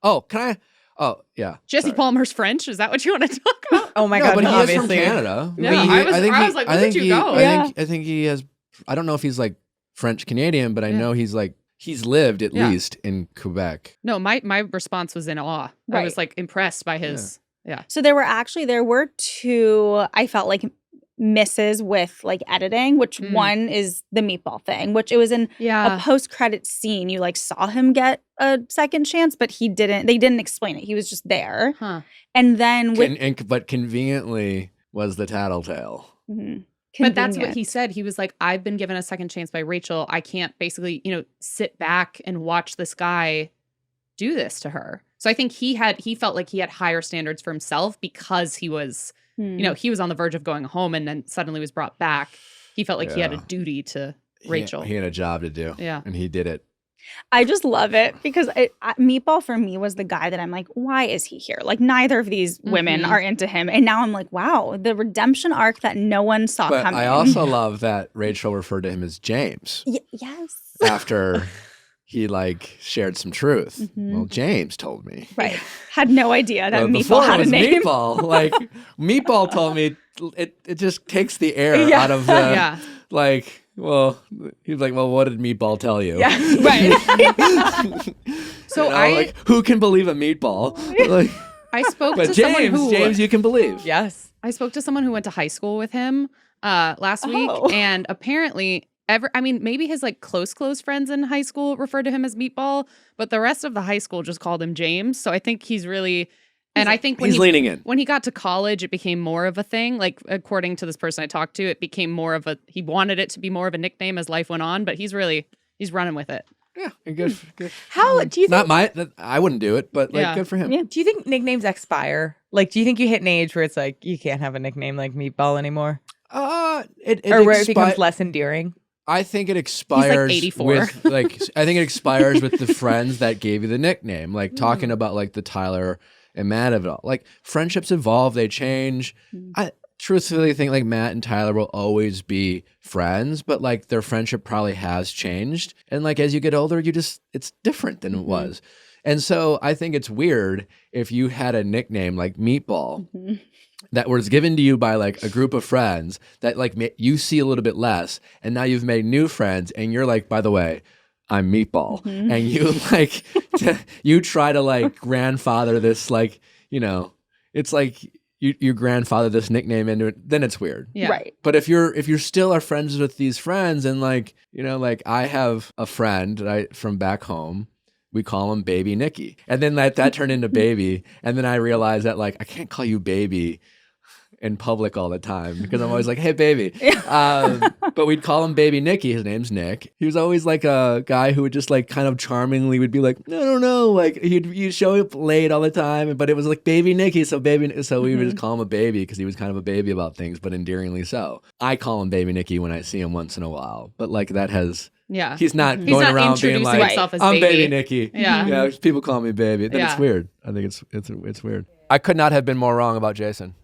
oh, can I? Oh, yeah. Jesse Palmer's French. Is that what you want to talk about? Oh my God, but obviously. He is from Canada. Yeah, I was like, where did you go? I think he has. I don't know if he's like French Canadian, but I know he's like he's lived at least in Quebec. No, my response was in awe. I was like impressed by his. Yeah. So there were 2, I felt like, misses with like editing, which one is the Meatball thing, which it was in a post-credit scene. You like saw him get a second chance, but they didn't explain it. He was just there. Huh. And then but conveniently was the tattletale. But that's what he Convenient. said. He was like, I've been given a second chance by Rachel. I can't basically, sit back and watch this guy do this to her. So I think he felt like he had higher standards for himself because he was, he was on the verge of going home and then suddenly was brought back. He felt like he had a duty to Rachel. He had a job to do. Yeah. And he did it. I just love it because Meatball for me was the guy that I'm like, why is he here? Like neither of these women are into him. And now I'm like, wow, the redemption arc that no one saw But coming. I also love that Rachel referred to him as James yes. after he shared some truth. Well, James told me. Right. Had no idea that Before Meatball had it was a name. Meatball. Meatball told me it just takes the air out of the Yeah. well, he was like, well, what did Meatball tell you? Yeah. Right. So who can believe a meatball? I spoke But to someone who James, you can believe. Yes. I spoke to someone who went to high school with him last week, and apparently maybe his close friends in high school referred to him as Meatball, but the rest of the high school just called him James. So I think he's really, and I think when he's leaning in. When he got to college, it became more of a thing. Like according to this person I talked to, it became more of he wanted it to be more of a nickname as life went on, but he's running with it. Yeah, and good. How do you think? I wouldn't do it, but good for him. Yeah. Do you think nicknames expire? Do you think you hit an age where it's you can't have a nickname like Meatball anymore? Or where it becomes less endearing? I think it expires. He's 84. With, I think it expires with the friends that gave you the nickname. Talking about the Tyler and Matt of it all. Friendships evolve, they change. I truthfully think Matt and Tyler will always be friends, but their friendship probably has changed. And as you get older, it's different than it was. And so I think it's weird if you had a nickname like Meatball that was given to you by a group of friends that you see a little bit less, and now you've made new friends and you're by the way, I'm Meatball. And you you try to grandfather this it's you grandfather this nickname into it, then it's weird. Yeah. Right. But if you're still are friends with these friends and I have a friend from back home, we call him Baby Nikki. And then that turned into Baby. And then I realized that I can't call you Baby in public all the time because I'm always hey, baby. But we'd call him Baby Nicky. His name's Nick. He was always a guy who would just kind of charmingly would be no. He'd show up late all the time, but it was Baby Nicky. So we would just call him a baby because he was kind of a baby about things, but endearingly so. I call him Baby Nicky when I see him once in a while, but that has... Yeah. He's not going around being himself as I'm Baby. Baby Nicky. Yeah. Yeah, people call me Baby. Then it's weird. I think it's weird. I could not have been more wrong about Jason.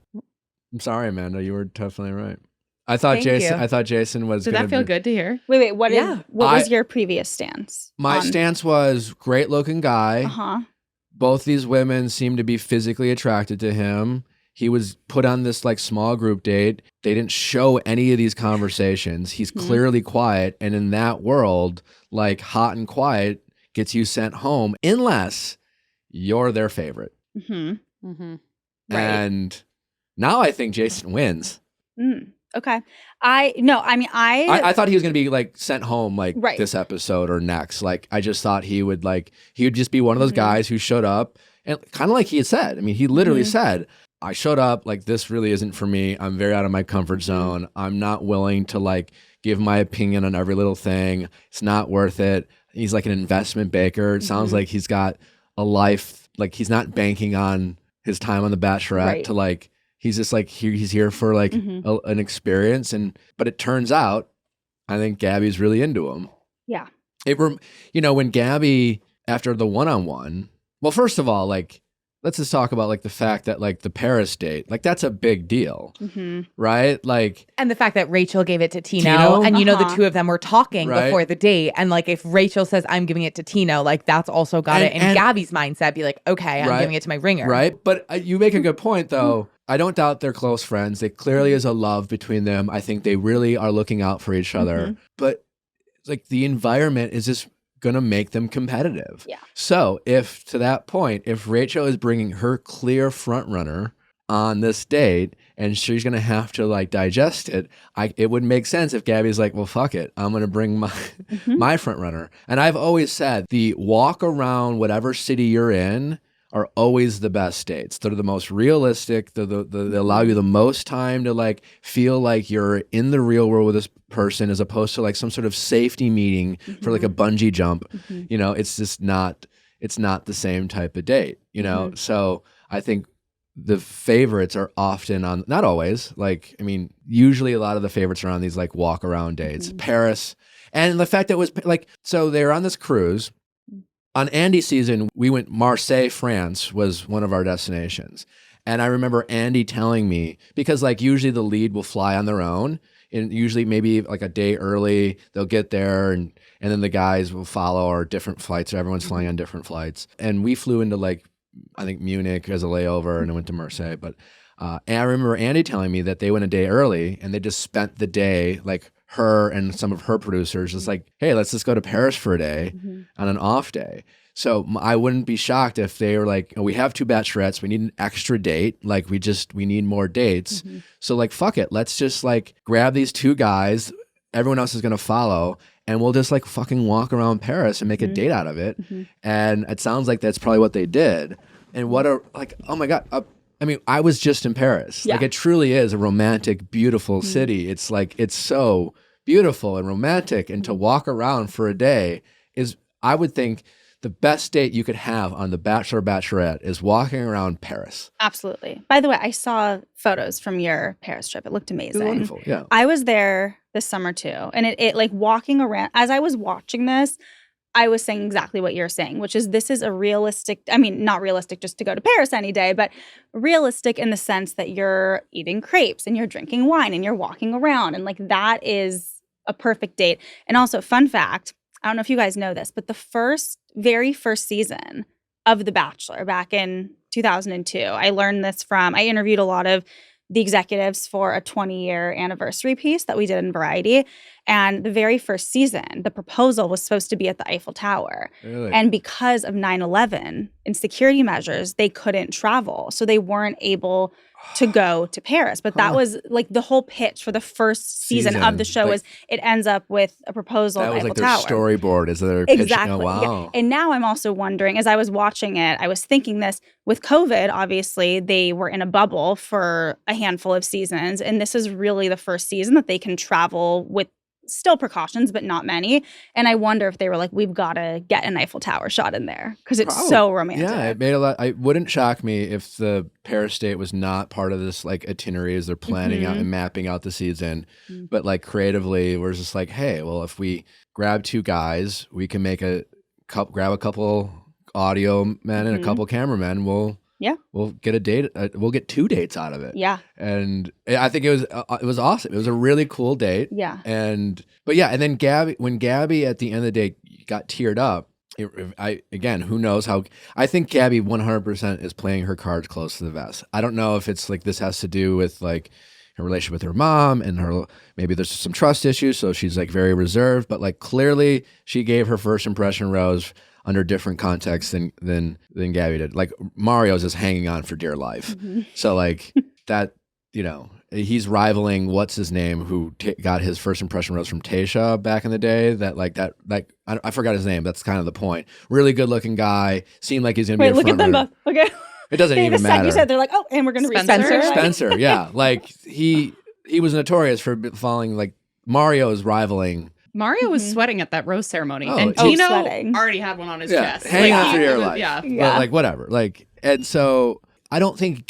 I'm sorry, Amanda. You were definitely right. I thought Jason was. Did that feel good to hear? Wait. What was your previous stance? My stance was great looking guy. Both these women seemed to be physically attracted to him. He was put on this small group date. They didn't show any of these conversations. He's clearly quiet. And in that world, hot and quiet gets you sent home unless you're their favorite. Right. And now I think Jason wins. Okay. I thought he was going to be sent home this episode or next. I just thought he would just be one of those guys who showed up and kind of he had said. I mean, he literally said, I showed up this really isn't for me. I'm very out of my comfort zone. I'm not willing to give my opinion on every little thing. It's not worth it. He's an investment banker. It sounds like he's got a life. He's not banking on his time on The Bachelorette to he's just he's here for an experience. But it turns out, I think Gabby's really into him. Yeah. When Gabby, after the one-on-one, well, first of all, let's just talk about the fact that the Paris date, that's a big deal, right? And the fact that Rachel gave it to Tino. And the two of them were talking before the date. And if Rachel says I'm giving it to Tino, that's also got it in Gabby's mindset. Be okay, I'm giving it to my ringer. Right. But you make a good point though. I don't doubt they're close friends. There clearly is a love between them. I think they really are looking out for each other. But the environment is just going to make them competitive. Yeah. So to that point, if Rachel is bringing her clear front runner on this date and she's going to have to digest it, it would make sense if Gabby's well, fuck it. I'm going to bring my my front runner. And I've always said the walk around whatever city you're in are always the best dates. They're the most realistic. They allow you the most time to like feel like you're in the real world with this person, as opposed to like some sort of safety meeting for like a bungee jump. You know, it's just not. It's not the same type of date. You know, so I think the favorites are often on, not always, like, I mean, usually a lot of the favorites are on these like walk around dates. Paris. And the fact that it was like, so they were on this cruise. On Andy's season, we went Marseille, France was one of our destinations. And I remember Andy telling me, because like usually the lead will fly on their own, and usually maybe like a day early, they'll get there and then the guys will follow, or different flights. Everyone's flying on different flights. And we flew into like, I think Munich as a layover, and I went to Marseille. But and I remember Andy telling me that they went a day early and they just spent the day, like her and some of her producers, just like, hey, let's just go to Paris for a day on an off day. So I wouldn't be shocked if they were like, oh, we have 2 bachelorettes, we need an extra date. Like we need more dates. So like, fuck it. Let's just like grab these 2 guys. Everyone else is going to follow. And we'll just like fucking walk around Paris and make a date out of it. And it sounds like that's probably what they did. And what a, like, oh my God. I mean, I was just in Paris. Like it truly is a romantic, beautiful city. It's like, it's so beautiful and romantic. And to walk around for a day is, I would think, the best date you could have on The Bachelor or Bachelorette is walking around Paris. Absolutely. By the way, I saw photos from your Paris trip. It looked amazing. It was wonderful, yeah. I was there this summer too. And it like walking around, as I was watching this, I was saying exactly what you're saying, which is this is a realistic, I mean, not realistic just to go to Paris any day, but realistic in the sense that you're eating crepes and you're drinking wine and you're walking around. And like that is a perfect date. And also, fun fact, I don't know if you guys know this, but the very first season of The Bachelor back in 2002, I learned this from, I interviewed a lot of the executives for a 20-year anniversary piece that we did in Variety. And the very first season, the proposal was supposed to be at the Eiffel Tower. Really? And because of 9/11 and security measures, they couldn't travel. So they weren't able to go to Paris. But that was like the whole pitch for the first season of the show, like, was it ends up with a proposal at the Eiffel Tower. That was like their storyboard. Is their pitch? Exactly. Oh, wow. Yeah. And now I'm also wondering, as I was watching it, I was thinking this, with COVID, obviously, they were in a bubble for a handful of seasons. And this is really the first season that they can travel with still precautions, but not many. And I wonder if they were like, we've got to get an Eiffel Tower shot in there because it's so romantic. Yeah, it made a lot. It wouldn't shock me if the Paris date was not part of this like itinerary as they're planning out and mapping out the season. But like creatively, we're just like, hey, well, if we grab 2 guys, we can make grab a couple audio men and a couple cameramen. We'll get a date. We'll get 2 dates out of it. Yeah. And I think it was awesome. It was a really cool date. Yeah. And then when Gabby at the end of the day got teared up, again, who knows how, I think Gabby 100% is playing her cards close to the vest. I don't know if it's like this has to do with like her relationship with her mom and maybe there's some trust issues. So she's like very reserved, but like clearly she gave her first impression rose under different contexts than Gabby did. Like Mario's just hanging on for dear life. So like that, you know, he's rivaling what's his name who got his first impression rose from Tayshia back in the day. I forgot his name. That's kind of the point. Really good looking guy. Seemed like he's gonna be a front runner. Look at them both. Okay. It doesn't even matter. You said they're like, oh, and we're gonna Spencer. Spencer, yeah. Like he was notorious for falling. Like Mario is rivaling. Mario was sweating at that rose ceremony, Oh, and oh, Tino sweating. already had one on his chest. Hang Like, on for your life. Yeah. But like whatever. Like, and so I don't think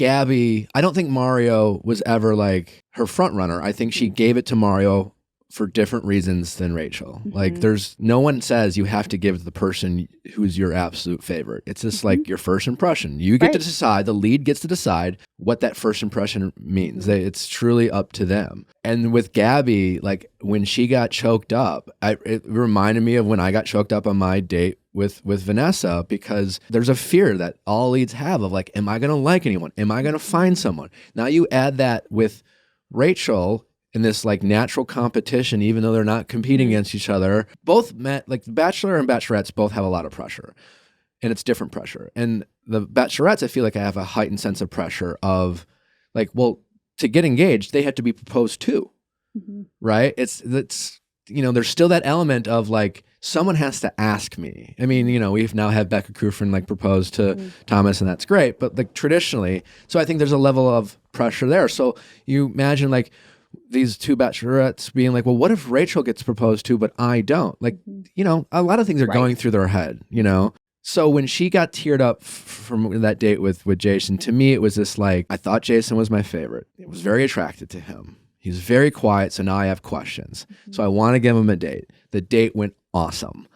Mario was ever like her front runner. I think she gave it to Mario for different reasons than Rachel. Like there's no one says you have to give the person who's your absolute favorite. It's just like your first impression. You get to decide, the lead gets to decide what that first impression means. It's truly up to them. And with Gabby, like when she got choked up, it reminded me of when I got choked up on my date with Vanessa, because there's a fear that all leads have of like, am I going to like anyone? Am I going to find someone? Now you add that with Rachel in this like natural competition, even though they're not competing against each other. Both like the Bachelor and Bachelorettes both have a lot of pressure, and it's different pressure. And the Bachelorettes, I feel like I have a heightened sense of pressure of like, well, to get engaged, they have to be proposed to, right? It's, you know, there's still that element of like someone has to ask me. I mean, we've now had Becca Kufrin like propose to Thomas, and that's great. But like traditionally, so I think there's a level of pressure there. So you imagine like these two bachelorettes being like, well, what if Rachel gets proposed to, but I don't? Like, a lot of things are going through their head, So when she got teared up from that date with Jason, to me, it was this like, I thought Jason was my favorite. I was very attracted to him. He's very quiet, so now I have questions. So I want to give him a date. The date went awesome.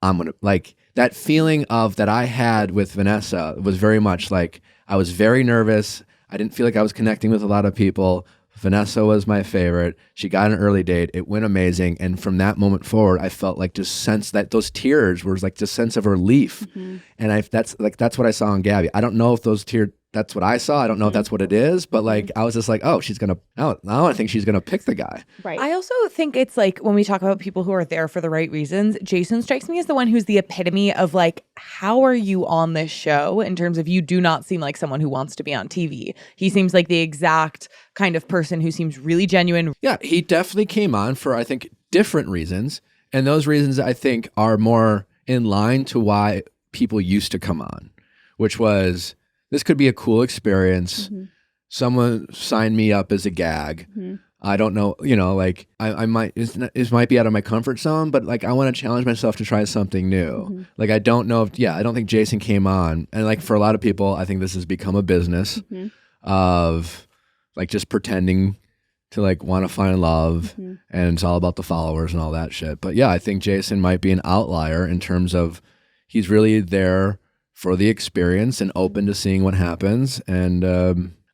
I'm going to, like, that feeling of that I had with Vanessa was very much like, I was very nervous. I didn't feel like I was connecting with a lot of people. Vanessa was my favorite. She got an early date. It went amazing. And from that moment forward, I felt like just sense that those tears were like just sense of relief. And that's what I saw in Gabby. I don't know if those tears, that's what I saw. I don't know if that's what it is, but like, I was just like, oh, now I think she's going to pick the guy. Right. I also think it's like when we talk about people who are there for the right reasons, Jason strikes me as the one who's the epitome of like, how are you on this show in terms of you do not seem like someone who wants to be on TV. He seems like the exact kind of person who seems really genuine. Yeah, he definitely came on for, I think, different reasons. And those reasons, I think, are more in line to why people used to come on, which was, this could be a cool experience. Someone signed me up as a gag. I don't know, like I might, this might be out of my comfort zone, but like I want to challenge myself to try something new. Like I don't know I don't think Jason came on. And like for a lot of people, I think this has become a business of like just pretending to like want to find love and it's all about the followers and all that shit. But yeah, I think Jason might be an outlier in terms of he's really there for the experience and open to seeing what happens. And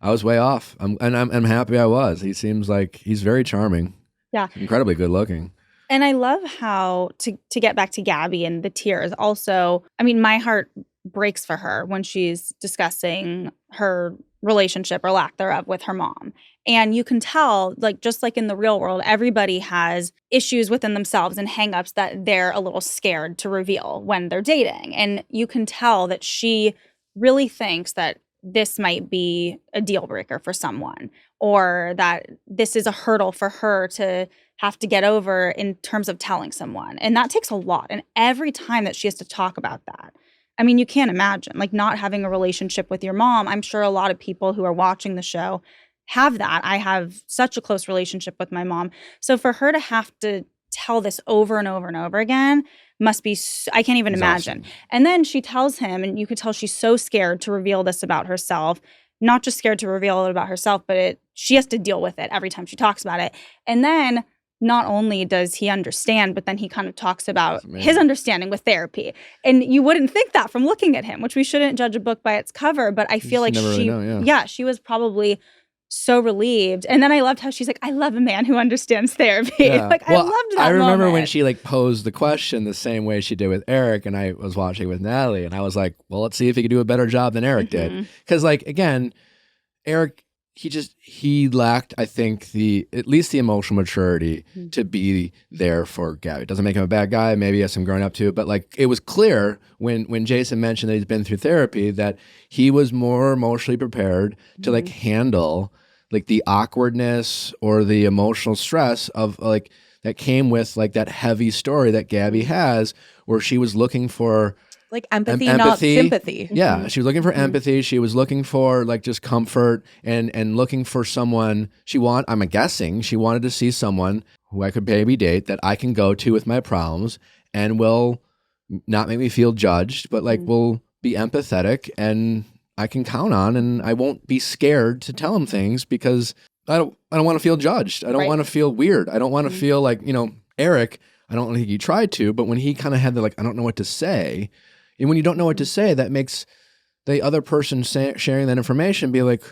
I was way off. I'm happy I was. He seems like he's very charming. Yeah. Incredibly good looking. And I love how, to get back to Gabby and the tears, also, I mean, my heart breaks for her when she's discussing her relationship or lack thereof with her mom. And you can tell, like, just like in the real world, everybody has issues within themselves and hangups that they're a little scared to reveal when they're dating. And you can tell that she really thinks that this might be a deal breaker for someone, or that this is a hurdle for her to have to get over in terms of telling someone. And that takes a lot. And every time that she has to talk about that, I mean, you can't imagine, like, not having a relationship with your mom. I'm sure a lot of people who are watching the show have that. I have such a close relationship with my mom. So for her to have to tell this over and over and over again must be, I can't even imagine. Awesome. And then she tells him, and you could tell she's so scared to reveal this about herself, not just scared to reveal it about herself, but she has to deal with it every time she talks about it. And then not only does he understand, but then he kind of talks about his understanding with therapy. And you wouldn't think that from looking at him, which we shouldn't judge a book by its cover, but I feel like she was probably so relieved. And then I loved how she's like, I love a man who understands therapy. Yeah. Like, well, I loved that I remember moment. when she like posed the question the same way she did with Eric, and I was watching with Natalie, and I was like, well, let's see if he could do a better job than Eric did. Because like, again, Eric, he lacked, I think, at least the emotional maturity to be there for Gabby. It doesn't make him a bad guy. Maybe he has some growing up to, but like it was clear when Jason mentioned that he's been through therapy that he was more emotionally prepared to like handle like the awkwardness or the emotional stress of like that came with like that heavy story that Gabby has, where she was looking for like empathy, not sympathy. Yeah, she was looking for empathy. She was looking for like just comfort and looking for someone I'm guessing she wanted to see someone who I could maybe date that I can go to with my problems and will not make me feel judged, but like will be empathetic and I can count on, and I won't be scared to tell him things because I don't want to feel judged. I don't want to feel weird. I don't want to feel like, Eric, I don't think he tried to, but when he kind of had the like, I don't know what to say. And when you don't know what to say, that makes the other person sharing that information be like,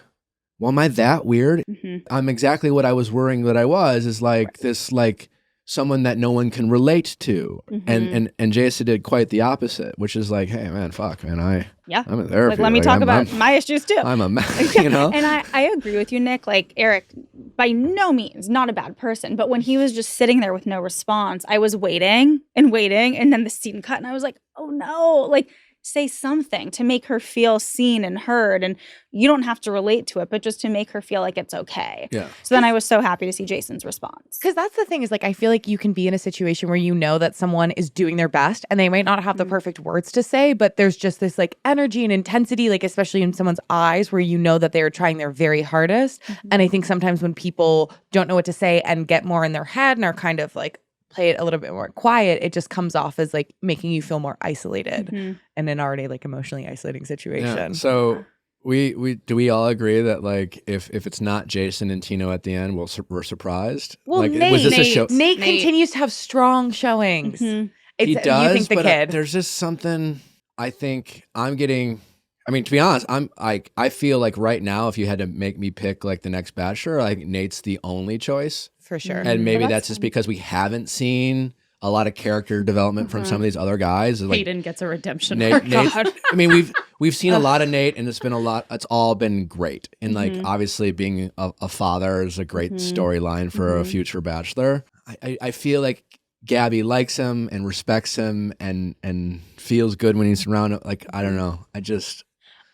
well, am I that weird? I'm exactly what I was worrying that I was, is like this, like someone that no one can relate to. And Jason did quite the opposite, which is like, hey man, fuck man, I'm in therapy. Like, let me talk about my issues too. I'm a And I agree with you, Nick. Like, Eric, by no means not a bad person, but when he was just sitting there with no response, I was waiting, and then the scene cut, and I was like, oh no, like say something to make her feel seen and heard. And you don't have to relate to it, but just to make her feel like it's okay. Yeah. So then I was so happy to see Jason's response. Because that's the thing is like, I feel like you can be in a situation where you know that someone is doing their best and they might not have the perfect words to say, but there's just this like energy and intensity, like especially in someone's eyes where you know that they're trying their very hardest. And I think sometimes when people don't know what to say and get more in their head and are kind of like play it a little bit more quiet, it just comes off as like making you feel more isolated in an already like emotionally isolating situation. Yeah. So we all agree that like if it's not Jason and Tino at the end, we're surprised. Well, like, Nate, was this a show? Nate continues to have strong showings. He does, you think the but kid. There's just something I think I'm getting. I mean, to be honest, I feel like right now, if you had to make me pick like the next Bachelor, like Nate's the only choice. For sure. And maybe Well, that's just because we haven't seen a lot of character development from some of these other guys. Like Hayden gets a redemption Nate, arc. Nate, I mean, we've seen a lot of Nate, and it's been a lot. It's all been great, and like obviously being a father is a great storyline for a future Bachelor. I feel like Gabby likes him and respects him and feels good when he's around. Like I don't know,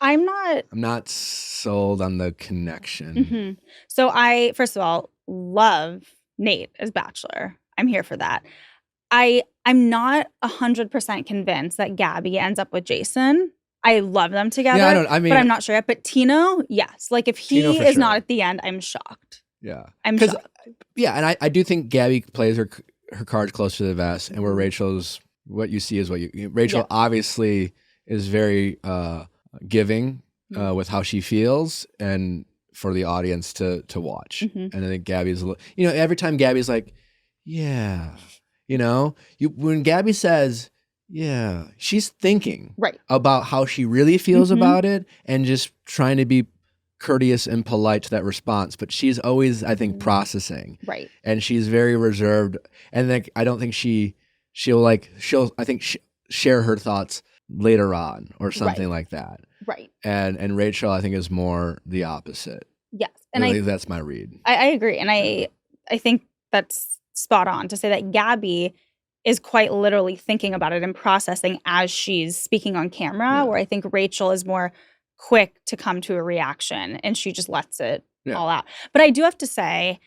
I'm not sold on the connection. So I, first of all, love Nate as Bachelor. I'm here for that. I'm not 100% convinced that Gabby ends up with Jason. I love them together. Yeah, but I'm not sure yet. But Tino, yes. Like if he Tino for is sure. not at the end, I'm shocked. Yeah, I'm shocked. Yeah, and I do think Gabby plays her cards close to the vest, and where Rachel's, what you see is what you. Rachel obviously is very giving with how she feels, and for the audience to watch. And I think Gabby's, every time Gabby's like, yeah, when Gabby says, yeah, she's thinking about how she really feels about it and just trying to be courteous and polite to that response. But she's always, I think, processing. Right. And she's very reserved. And like, I don't think she'll I think share her thoughts later on or something like that. Right. And Rachel, I think, is more the opposite. Yes. And I think that's my read. I agree. And I think that's spot on to say that Gabby is quite literally thinking about it and processing as she's speaking on camera, where I think Rachel is more quick to come to a reaction and she just lets it all out. But I do have to say,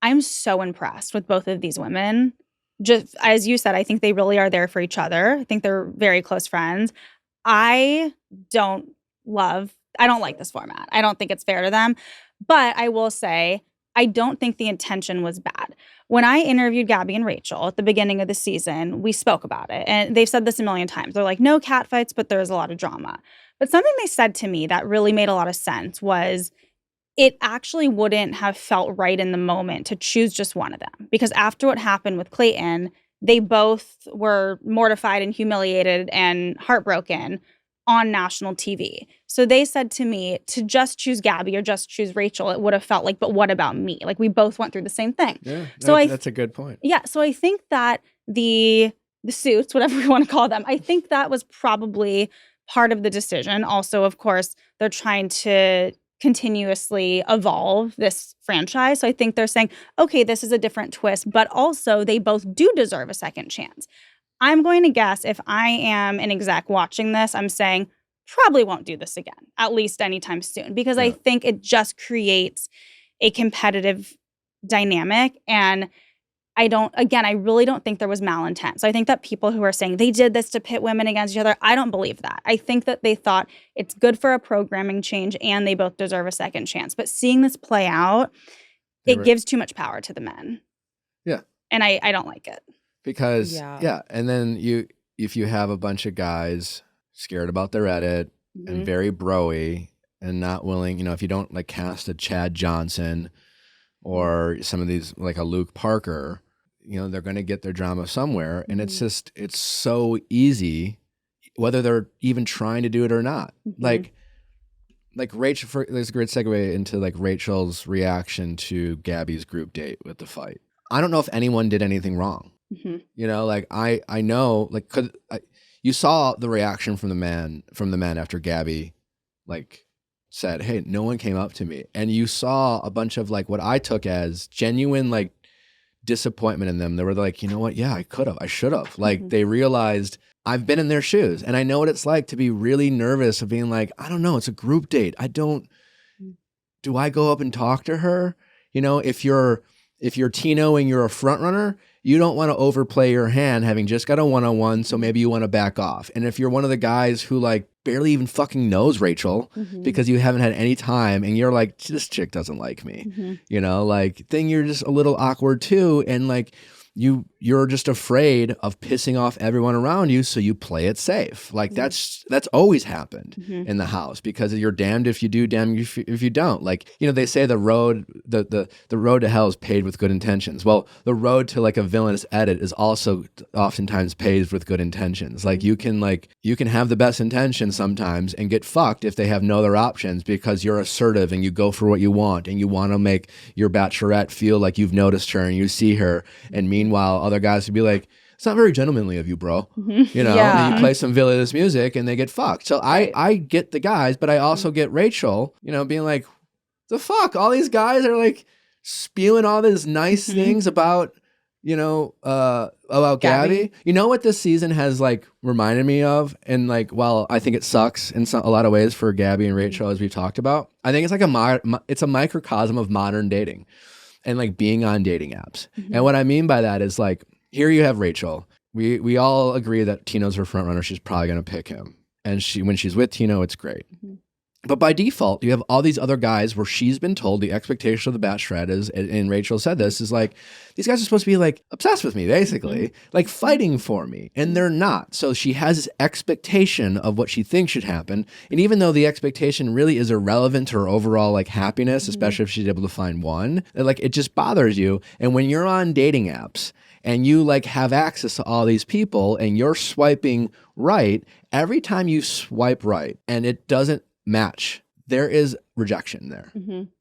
I'm so impressed with both of these women. Just as you said, I think they really are there for each other. I think they're very close friends. I don't like this format. I don't think it's fair to them. But I will say, I don't think the intention was bad. When I interviewed Gabby and Rachel at the beginning of the season, we spoke about it. And they've said this a million times. They're like, no catfights, but there's a lot of drama. But something they said to me that really made a lot of sense was it actually wouldn't have felt right in the moment to choose just one of them. Because after what happened with Clayton, they both were mortified and humiliated and heartbroken on national TV. So they said to me to just choose Gabby or just choose Rachel, it would have felt like, but what about me? Like we both went through the same thing. Yeah, so that's a good point. Yeah, so I think that the suits, whatever you want to call them, I think that was probably part of the decision. Also, of course, they're trying to continuously evolve this franchise. So I think they're saying, okay, this is a different twist, but also they both do deserve a second chance. I'm going to guess if I am an exec watching this, I'm saying probably won't do this again, at least anytime soon, because I think it just creates a competitive dynamic. And I really don't think there was malintent. So I think that people who are saying they did this to pit women against each other, I don't believe that. I think that they thought it's good for a programming change and they both deserve a second chance. But seeing this play out, it gives too much power to the men. Yeah. And I don't like it. Because and then if you have a bunch of guys scared about their edit and very bro-y and not willing, if you don't like cast a Chad Johnson or some of these like a Luke Parker, they're going to get their drama somewhere, and it's so easy, whether they're even trying to do it or not. Like Rachel, there's a great segue into like Rachel's reaction to Gabby's group date with the fight. I don't know if anyone did anything wrong. Like I know, like, you saw the reaction from the men after Gabby, like, said, hey, no one came up to me. And you saw a bunch of like what I took as genuine, like, disappointment in them. They were like, you know what? Yeah, I could have. I should have. Like they realized I've been in their shoes and I know what it's like to be really nervous of being like, I don't know, it's a group date. Do I go up and talk to her? You know, if you're Tino and you're a front runner, you don't want to overplay your hand having just got a one-on-one, so maybe you want to back off. And if you're one of the guys who like barely even fucking knows Rachel because you haven't had any time and you're like, this chick doesn't like me, you know, like then you're just a little awkward too. And like you're just afraid of pissing off everyone around you, so you play it safe. Like that's always happened in the house because you're damned if you do, damned if you don't. Like, you know, they say the road to hell is paved with good intentions. Well, the road to like a villainous edit is also oftentimes paved with good intentions. Like you can have the best intentions sometimes and get fucked if they have no other options because you're assertive and you go for what you want and you want to make your bachelorette feel like you've noticed her and you see her. And meanwhile, other guys would be like, it's not very gentlemanly of you, bro. You know, and you play some villainous music and they get fucked. So I get the guys, but I also get Rachel, you know, being like, the fuck? All these guys are like spewing all these nice things about, you know, about Gabby. You know what this season has like reminded me of? And like, while I think it sucks in a lot of ways for Gabby and Rachel, as we've talked about, I think it's like it's a microcosm of modern dating and like being on dating apps. And what I mean by that is like, here you have Rachel. We all agree that Tino's her front runner. She's probably going to pick him. And when she's with Tino, it's great. But by default, you have all these other guys where she's been told the expectation of the Bachelorette is, and Rachel said this, is like, these guys are supposed to be like obsessed with me, basically, like fighting for me. And they're not. So she has this expectation of what she thinks should happen. And even though the expectation really is irrelevant to her overall like happiness, especially if she's able to find one, like it just bothers you. And when you're on dating apps and you like have access to all these people and you're swiping right, every time you swipe right and it doesn't match, there is rejection there.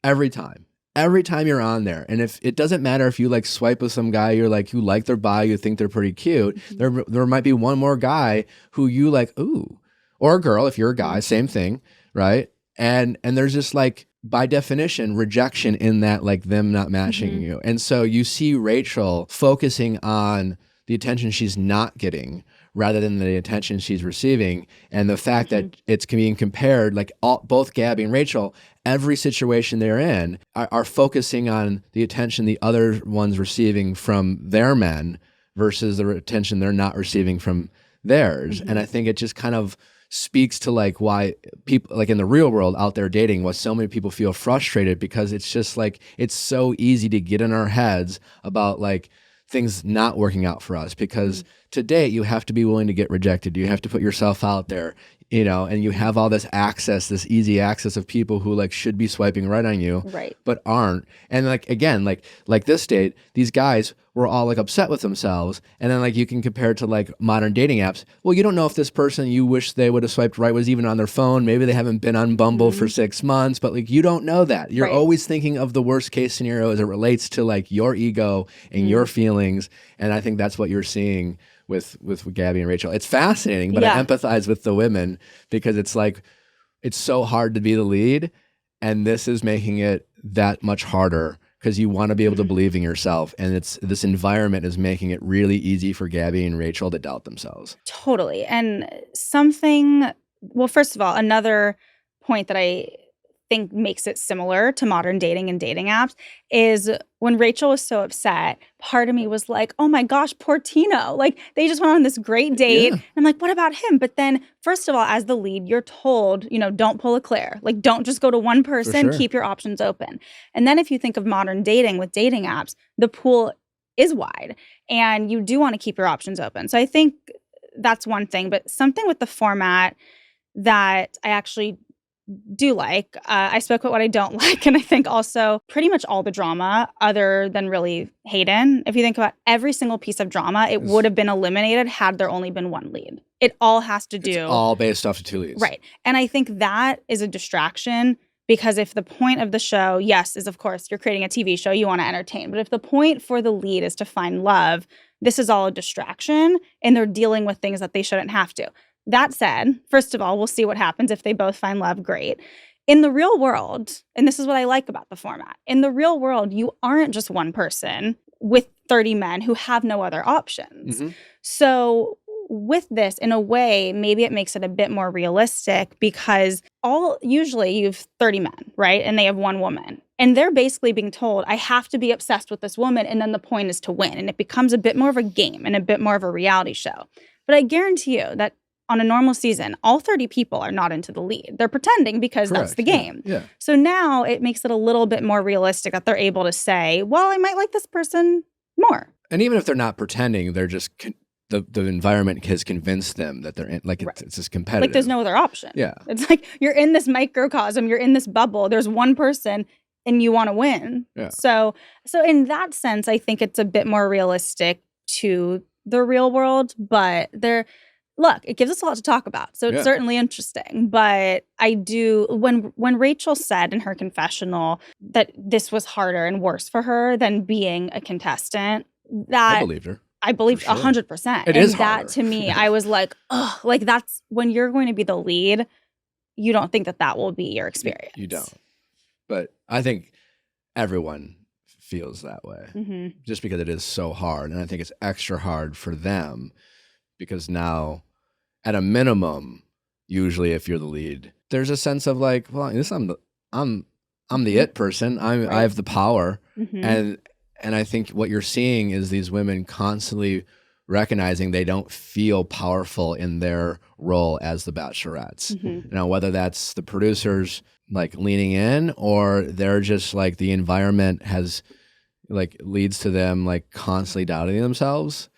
Every time you're on there. And if it doesn't matter if you like swipe with some guy you're like, you like their bio, you think they're pretty cute, there might be one more guy who you like, ooh, or a girl if you're a guy, same thing, right? And there's just like, by definition, rejection in that, like them not matching you. And so you see Rachel focusing on the attention she's not getting rather than the attention she's receiving. And the fact that it's being compared, like both Gabby and Rachel, every situation they're in are focusing on the attention the other one's receiving from their men versus the attention they're not receiving from theirs. And I think it just kind of speaks to like why people like in the real world out there dating, why so many people feel frustrated, because it's just like, it's so easy to get in our heads about like things not working out for us, because to date you have to be willing to get rejected. You have to put yourself out there, you know, and you have all this access, this easy access of people who like should be swiping right on you, but aren't. And like, again, like this date, these guys were all like upset with themselves. And then like you can compare it to like modern dating apps. Well, you don't know if this person you wish they would have swiped right was even on their phone. Maybe they haven't been on Bumble for 6 months, but like you don't know that. You're always thinking of the worst case scenario as it relates to like your ego and your feelings. And I think that's what you're seeing with Gabby and Rachel. It's fascinating, but I empathize with the women because it's like, it's so hard to be the lead. And this is making it that much harder because you want to be able to believe in yourself. And this environment is making it really easy for Gabby and Rachel to doubt themselves. Totally. And well, first of all, another point that I think makes it similar to modern dating and dating apps is when Rachel was so upset, part of me was like, oh my gosh, poor Tino. Like they just went on this great date. And I'm like, what about him? But then first of all, as the lead, you're told, you know, don't pull a Claire. Like don't just go to one person, keep your options open. And then if you think of modern dating with dating apps, the pool is wide and you do want to keep your options open. So I think that's one thing, but something with the format that I actually do like. I spoke about what I don't like. And I think also pretty much all the drama other than really Hayden, if you think about every single piece of drama, it would have been eliminated had there only been one lead. It all has to do. It's all based off of 2 leads. Right. And I think that is a distraction because if the point of the show, yes, is of course you're creating a TV show, you want to entertain. But if the point for the lead is to find love, this is all a distraction and they're dealing with things that they shouldn't have to. That said, first of all, we'll see what happens if they both find love. Great. In the real world, and this is what I like about the format, in the real world, you aren't just one person with 30 men who have no other options. So with this, in a way, maybe it makes it a bit more realistic because usually you have 30 men, right? And they have one woman. And they're basically being told, I have to be obsessed with this woman. And then the point is to win. And it becomes a bit more of a game and a bit more of a reality show. But I guarantee you that on a normal season, all 30 people are not into the lead. They're pretending because that's the game. Yeah. So now it makes it a little bit more realistic that they're able to say, well, I might like this person more. And even if they're not pretending, they're just the environment has convinced them that they're in, like it's just competitive. Like there's no other option. Yeah. It's like you're in this microcosm, you're in this bubble. There's one person and you want to win. Yeah. So in that sense, I think it's a bit more realistic to the real world, but it gives us a lot to talk about. So it's certainly interesting. But I do, when Rachel said in her confessional that this was harder and worse for her than being a contestant, that I believed her. I believed For sure. 100%. It and is that harder. to me, I was like, oh, like that's when you're going to be the lead, you don't think that will be your experience. You don't. But I think everyone feels that way just because it is so hard. And I think it's extra hard for them because now, at a minimum, usually if you're the lead, there's a sense of like, well, I'm the it person. I have the power. And I think what you're seeing is these women constantly recognizing they don't feel powerful in their role as the bachelorettes. Now, whether that's the producers like leaning in or they're just like the environment has like leads to them like constantly doubting themselves,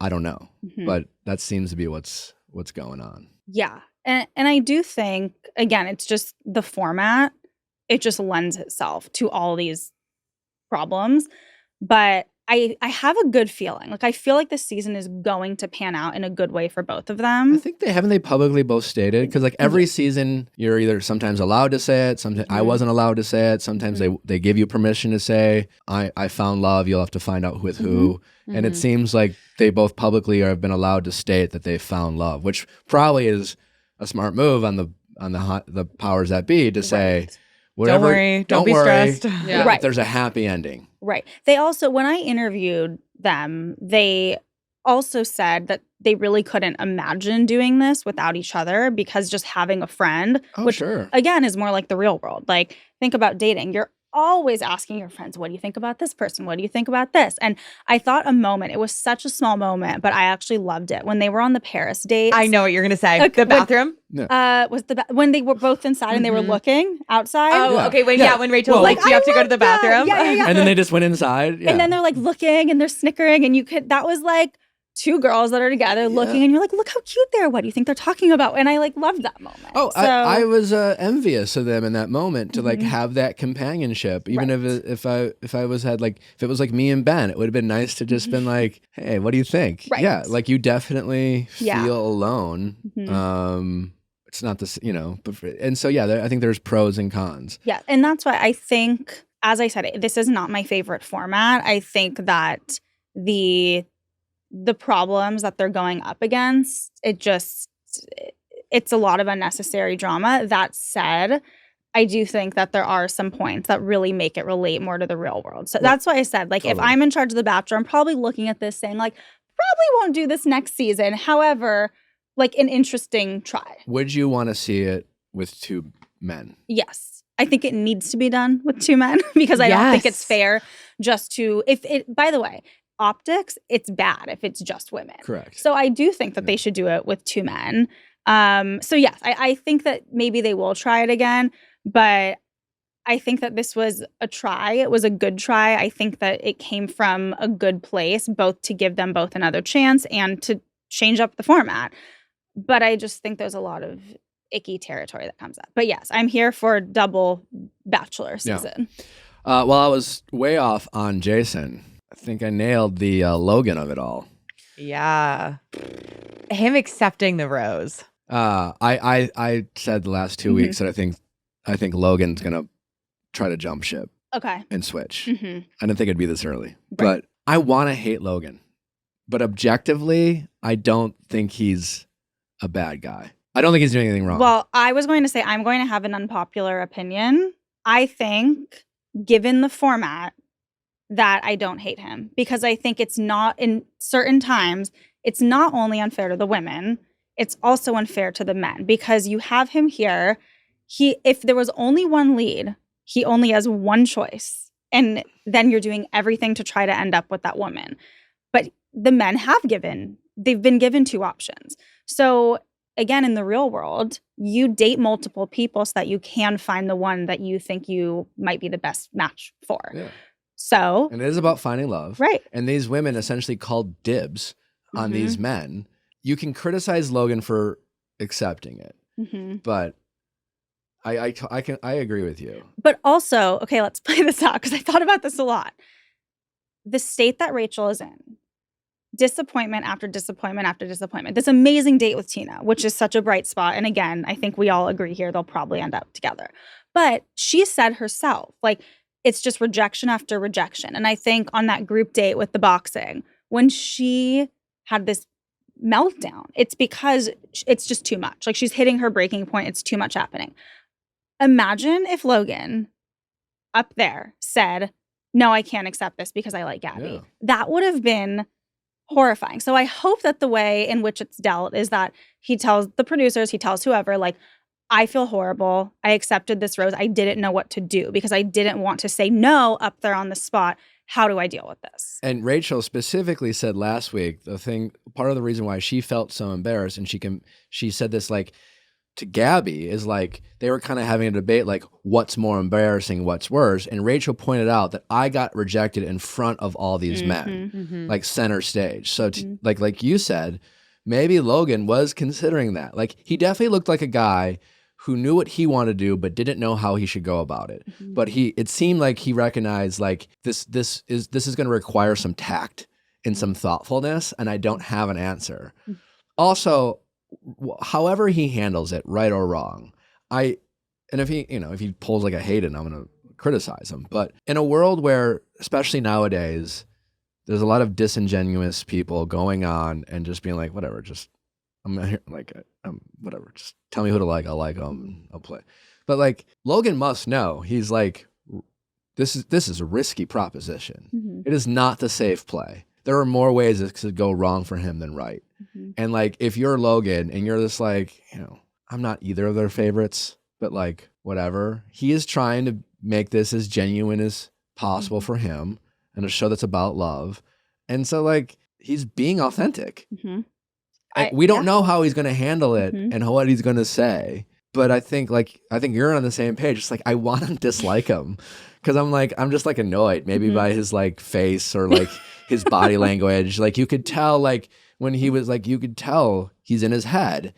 I don't know. But that seems to be what's going on. Yeah. And I do think, again, it's just the format. It just lends itself to all these problems. But I have a good feeling. Like I feel like this season is going to pan out in a good way for both of them. I think haven't they publicly both stated? Because like every season, you're either sometimes allowed to say it, sometimes I wasn't allowed to say it. Sometimes they give you permission to say, I found love. You'll have to find out with who. And it seems like they both publicly have been allowed to state that they found love, which probably is a smart move on the powers that be to say, whatever, don't be stressed. Yeah. Right. There's a happy ending. Right. They also, when I interviewed them, they also said that they really couldn't imagine doing this without each other because just having a friend, which sure. again is more like the real world. Like think about dating. You're always asking your friends, what do you think about this person? What do you think about this? And I thought it was such a small moment, but I actually loved it. When they were on the Paris date. I know what you're going to say. Okay, the bathroom? When they were both inside and they were looking outside. Oh, Yeah. okay. When Rachel Well, was like, do you have to go to the bathroom? Yeah. And then they just went inside. Yeah. And then they're like looking and they're snickering and that was like two girls that are together looking and you're like, look how cute they are. What do you think they're talking about? And I like loved that moment. Oh, so, I was envious of them in that moment to like have that companionship. Even if it was like me and Ben, it would have been nice to just been like, hey, what do you think? Right. Yeah, like you definitely feel alone. It's not this, and so I think there's pros and cons. Yeah, and that's why I think, as I said, this is not my favorite format. I think that the problems that they're going up against, it's a lot of unnecessary drama. That said, I do think that there are some points that really make it relate more to the real world. So that's why I said, like, if I'm in charge of The Bachelor, I'm probably looking at this saying, like, probably won't do this next season. However, like an interesting try. Would you want to see it with two men? Yes. I think it needs to be done with two men because I don't think it's fair just to, by the way, optics, it's bad if it's just women. Correct. So I do think that they should do it with two men. So yes, I think that maybe they will try it again, but I think that this was a try. It was a good try. I think that it came from a good place, both to give them both another chance and to change up the format. But I just think there's a lot of icky territory that comes up. But yes, I'm here for double Bachelor season. Well, I was way off on Jason. I think I nailed the Logan of it all. Yeah. Him accepting the rose. I said the last 2 weeks that I think Logan's gonna try to jump ship. Okay. And switch. Mm-hmm. I didn't think it'd be this early. But I want to hate Logan. But objectively, I don't think he's a bad guy. I don't think he's doing anything wrong. Well, I was going to say I'm going to have an unpopular opinion. I think, given the format, that I don't hate him, because I think it's not, in certain times, it's not only unfair to the women, it's also unfair to the men, because you have him here. If there was only one lead, he only has one choice. And then you're doing everything to try to end up with that woman. But the men they've been given 2 options. So again, in the real world, you date multiple people so that you can find the one that you think you might be the best match for. Yeah. So, And it is about finding love. right. And these women essentially called dibs on these men. You can criticize Logan for accepting it, but I agree with you. But also, okay, let's play this out, because I thought about this a lot. The state that Rachel is in, disappointment after disappointment after disappointment. This amazing date with Tina, which is such a bright spot. And again, I think we all agree here they'll probably end up together. But she said herself, like, it's just rejection after rejection. And I think on that group date with the boxing, when she had this meltdown, it's because it's just too much. Like, she's hitting her breaking point. It's too much happening. Imagine if Logan up there said, no, I can't accept this because I like Gabby. Yeah. That would have been horrifying. So I hope that the way in which it's dealt is that he tells the producers, he tells whoever, like, I feel horrible. I accepted this rose. I didn't know what to do because I didn't want to say no up there on the spot. How do I deal with this? And Rachel specifically said last week, part of the reason why she felt so embarrassed, and she said this, like, to Gabby, is like they were kind of having a debate, like, what's more embarrassing, what's worse. And Rachel pointed out that I got rejected in front of all these men, like center stage. So like you said, maybe Logan was considering that. Like, he definitely looked like a guy who knew what he wanted to do, but didn't know how he should go about it. But it seemed like he recognized, like, this is going to require some tact and some thoughtfulness, and I don't have an answer. Also, however he handles it, right or wrong, and if he pulls like a Hayden, I'm going to criticize him. But in a world where, especially nowadays, there's a lot of disingenuous people going on and just being like, whatever, just I'm here, like, whatever, just tell me who to like, I'll like them, I'll play. But like, Logan must know, he's like, this is a risky proposition. It is not the safe play. There are more ways it could go wrong for him than right. And like, if you're Logan and you're just like, I'm not either of their favorites, but like, whatever. He is trying to make this as genuine as possible for him and a show that's about love. And so, like, he's being authentic. We don't know how he's going to handle it and what he's going to say. But I think you're on the same page. It's like, I want to dislike him because I'm just like annoyed maybe by his like face or like his body language. Like, you could tell, like, when he was like, you could tell he's in his head,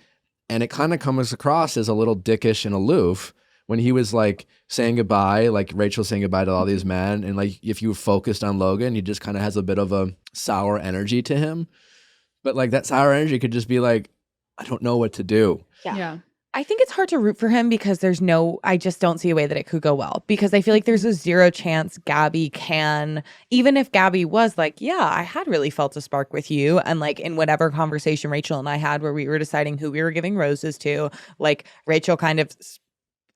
and it kind of comes across as a little dickish and aloof when he was like saying goodbye, like Rachel saying goodbye to all these men. And like, if you focused on Logan, he just kind of has a bit of a sour energy to him. But like, that sour energy could just be like, I don't know what to do. Yeah. I think it's hard to root for him because I just don't see a way that it could go well, because I feel like there's a 0 chance Gabby can, even if Gabby was like, yeah, I had really felt a spark with you. And like, in whatever conversation Rachel and I had where we were deciding who we were giving roses to, like, Rachel kind of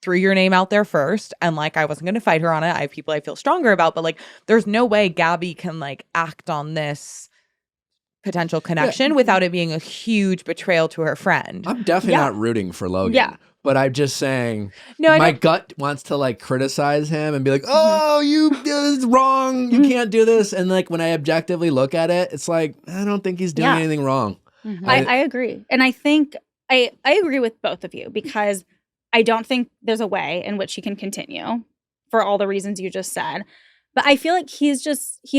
threw your name out there first. And like, I wasn't going to fight her on it. I have people I feel stronger about, but like, there's no way Gabby can like act on this potential connection without it being a huge betrayal to her friend. I'm definitely not rooting for Logan. But I'm just saying, my gut wants to like criticize him and be like, oh, this is wrong. You can't do this. And like, when I objectively look at it, it's like, I don't think he's doing anything wrong. I agree. And I think I agree with both of you, because I don't think there's a way in which he can continue for all the reasons you just said. But I feel like he's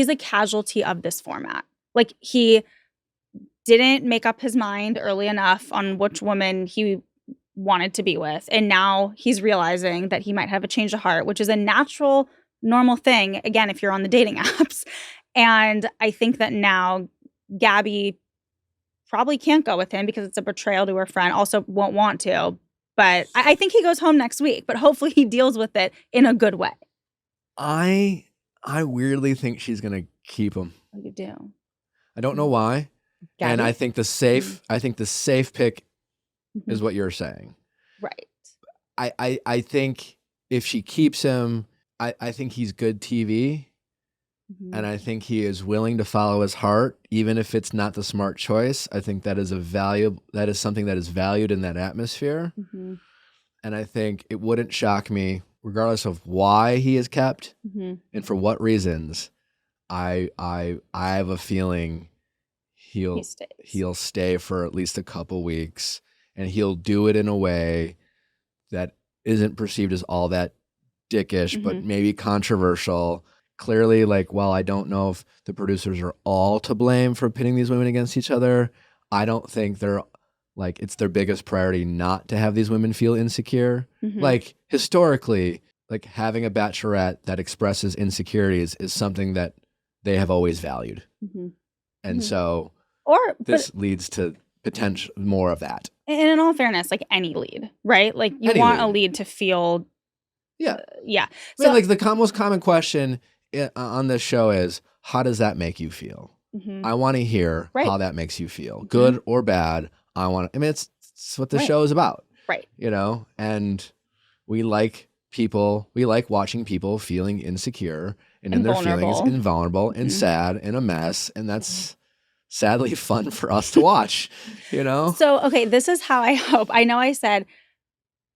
a casualty of this format. Like, he didn't make up his mind early enough on which woman he wanted to be with. And now he's realizing that he might have a change of heart, which is a natural, normal thing, again, if you're on the dating apps. And I think that now Gabby probably can't go with him because it's a betrayal to her friend, also won't want to. But I think he goes home next week, but hopefully he deals with it in a good way. I weirdly think she's going to keep him. Oh, you do? I don't know why. Gabby? And I think the safe pick is what you're saying. Right. I think if she keeps him, I think he's good TV. and I think he is willing to follow his heart, even if it's not the smart choice. I think that is something that is valued in that atmosphere. And I think it wouldn't shock me, regardless of why he is kept and for what reasons. I have a feeling he'll stay for at least a couple weeks, and he'll do it in a way that isn't perceived as all that dickish, but maybe controversial. Clearly, like, while I don't know if the producers are all to blame for pitting these women against each other, I don't think it's their biggest priority not to have these women feel insecure. Like, historically, like, having a bachelorette that expresses insecurities is something that they have always valued. And so this leads to potential more of that. And in all fairness, like any lead, right? Like, you want a lead to feel. Yeah. I mean, like, the most common question on this show is, how does that make you feel? I want to hear how that makes you feel, good or bad. It's what the show is about. Right. You know, and we like watching people feeling insecure and in their feelings and vulnerable and sad and a mess. And that's sadly fun for us to watch, you know? So, okay, this is how I hope. I know I said,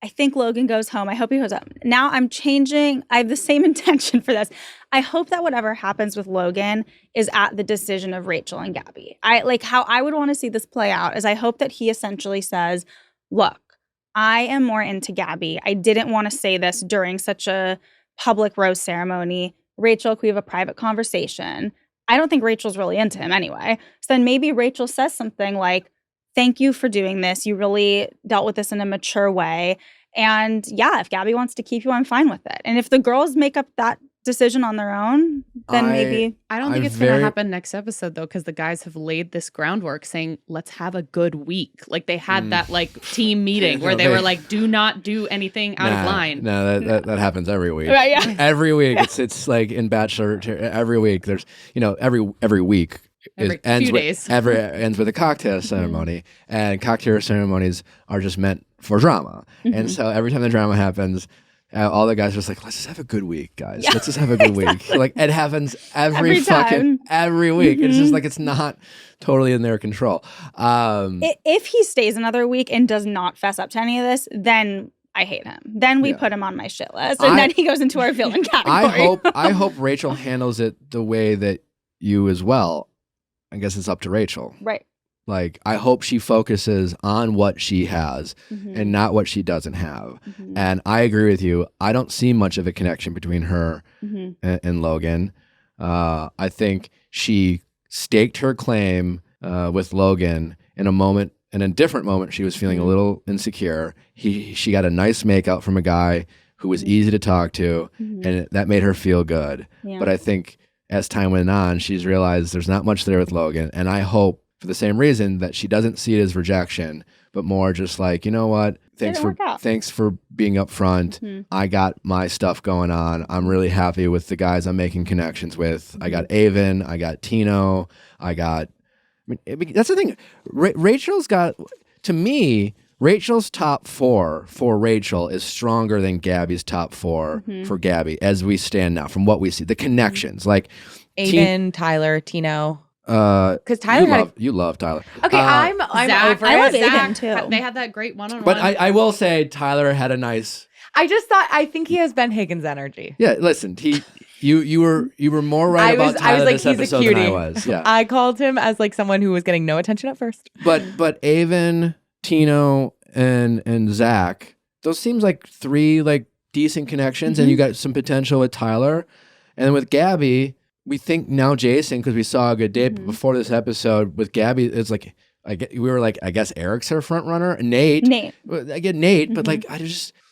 I think Logan goes home. I hope he goes up. Now I'm changing. I have the same intention for this. I hope that whatever happens with Logan is at the decision of Rachel and Gabby. How I would want to see this play out is I hope that he essentially says, look, I am more into Gabby. I didn't want to say this during such a public rose ceremony. Rachel, can we have a private conversation? I don't think Rachel's really into him anyway. So then maybe Rachel says something like, thank you for doing this. You really dealt with this in a mature way. And yeah, if Gabby wants to keep you, I'm fine with it. And if the girls make up that decision on their own, then maybe. I don't think it's going to happen next episode, though, because the guys have laid this groundwork saying, let's have a good week. Like, they had that, like, team meeting where they were like, do not do anything out of line. No, that happens every week. Right, yeah. Every week. It's like in Bachelor, every week there's, every week. Ends with a cocktail ceremony, and cocktail ceremonies are just meant for drama. And so every time the drama happens, all the guys are just like, let's just have a good week, guys. Let's just have a good week. Like, it happens every week. It's just like, it's not totally in their control. If he stays another week and does not fess up to any of this, then I hate him. Then we put him on my shit list, and then he goes into our villain category. I hope Rachel handles it the way that you as well. I guess it's up to Rachel. Right. Like, I hope she focuses on what she has and not what she doesn't have. And I agree with you. I don't see much of a connection between her and Logan. I think she staked her claim with Logan in a different moment. She was feeling a little insecure. She got a nice makeout from a guy who was easy to talk to, and that made her feel good. Yeah. But I think as time went on, she's realized there's not much there with Logan. And I hope, for the same reason, that she doesn't see it as rejection, but more just like, you know what? Thanks for being upfront. I got my stuff going on. I'm really happy with the guys I'm making connections with. I got Avon. I got Tino. That's the thing. Rachel's got, to me, Rachel's top 4 for Rachel is stronger than Gabby's top 4 for Gabby as we stand now, from what we see. The connections, like Aiden, Tyler, Tino. Because Tyler you love Tyler. Okay, I'm Zach, over I love it. Aiden too. They had that great one-on-one. But I will say Tyler had a nice. I think he has Ben Higgins energy. Yeah, listen, you were more right about Tyler like, this he's episode a cutie. than I was. Yeah, I called him as like someone who was getting no attention at first. But Avon, Tino, and Zach, those seems like 3 like decent connections, and you got some potential with Tyler, and then with Gabby. We think now Jason, because we saw a good date, but before this episode with Gabby, it's like I guess Eric's her front runner. Nate. I get Nate, but like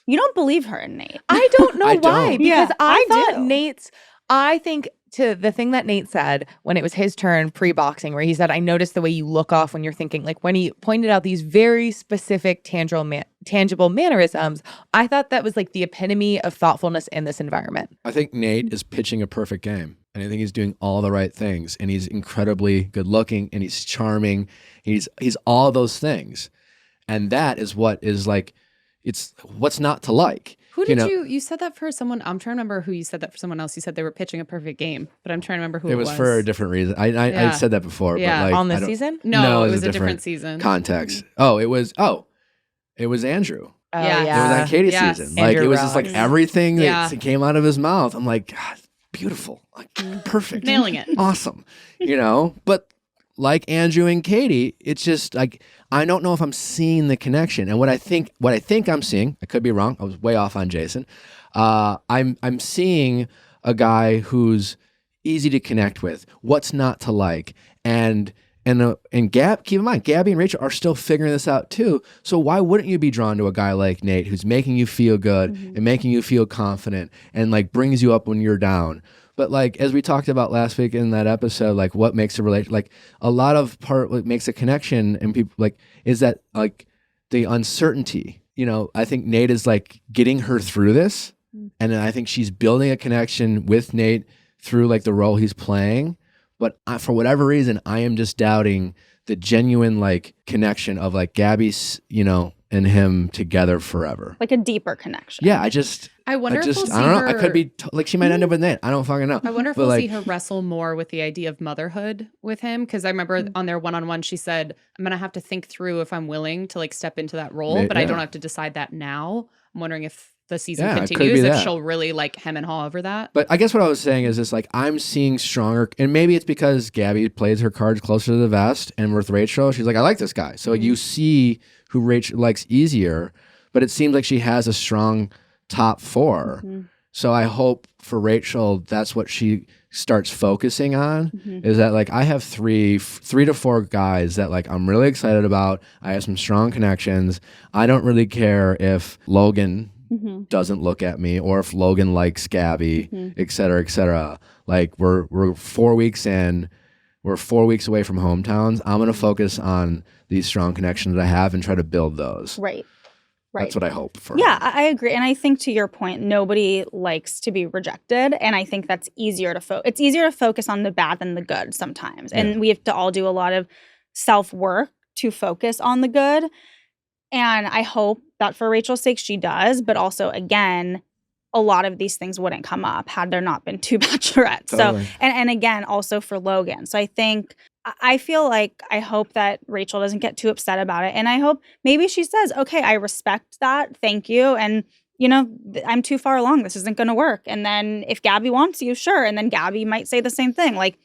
you don't believe her in Nate. I don't know why, don't. because I thought do. I think to the thing that Nate said when it was his turn pre-boxing, where he said, I noticed the way you look off when you're thinking, like when he pointed out these very specific tangible mannerisms, I thought that was like the epitome of thoughtfulness in this environment. I think Nate is pitching a perfect game. And I think he's doing all the right things. And he's incredibly good looking, and he's charming. He's all those things. And that is what is like, it's what's not to like. Who did you said that for someone? I'm trying to remember who you said that for someone else. You said they were pitching a perfect game, but I'm trying to remember who it was. It was for a different reason. I said that before. Yeah. But like, on the season? No, it was a different season. Context. It was Andrew. Oh, Yeah. It was on Katie's season. Like Andrew it was just like Ross. everything that came out of his mouth. I'm like, God, beautiful. Like perfect. Nailing it. Awesome. But like Andrew and Katie, it's just like I don't know if I'm seeing the connection. And what I think I'm seeing, I could be wrong. I was way off on Jason. I'm seeing a guy who's easy to connect with. What's not to like? And keep in mind, Gabby and Rachel are still figuring this out too. So why wouldn't you be drawn to a guy like Nate who's making you feel good and making you feel confident and like brings you up when you're down? But like as we talked about last week in that episode, like what makes a relation, like a lot of what makes a connection and people like is that like the uncertainty. I think Nate is like getting her through this, and then I think she's building a connection with Nate through like the role he's playing. But for whatever reason, I am just doubting the genuine like connection of like Gabby's, and him together forever. Like a deeper connection. Yeah, I wonder if we'll see I don't know. her. I could be like she might end up with Nate. I don't fucking know. I wonder if But, we'll like, see her wrestle more with the idea of motherhood with him. Because I remember on their one-on-one, she said, I'm going to have to think through if I'm willing to like step into that role, but I don't have to decide that now. I'm wondering if the season Yeah, it could continues, be if that. she'll really like hem and haw over that. But I guess what I was saying is just like I'm seeing stronger, and maybe it's because Gabby plays her cards closer to the vest, and with Rachel, she's like, I like this guy. So you see who Rachel likes easier, but it seems like she has a strong top four. So I hope for Rachel, that's what she starts focusing on, is that like I have three to four guys that like I'm really excited about. I have some strong connections. I don't really care if Logan doesn't look at me or if Logan likes Gabby, et cetera, et cetera. Like we're 4 weeks in, we're 4 weeks away from hometowns. I'm going to focus on these strong connections that I have and try to build those. Right. That's what I hope for. Yeah, I agree. And I think to your point, nobody likes to be rejected. And I think that's easier to it's easier to focus on the bad than the good sometimes. And we have to all do a lot of self-work to focus on the good. And I hope that for Rachel's sake, she does. But also, again, a lot of these things wouldn't come up had there not been two bachelorettes. Totally. So, and again, also for Logan. So I feel like I hope that Rachel doesn't get too upset about it. And I hope maybe she says, okay, I respect that. Thank you. And, I'm too far along. This isn't going to work. And then if Gabby wants you, sure. And then Gabby might say the same thing. Like,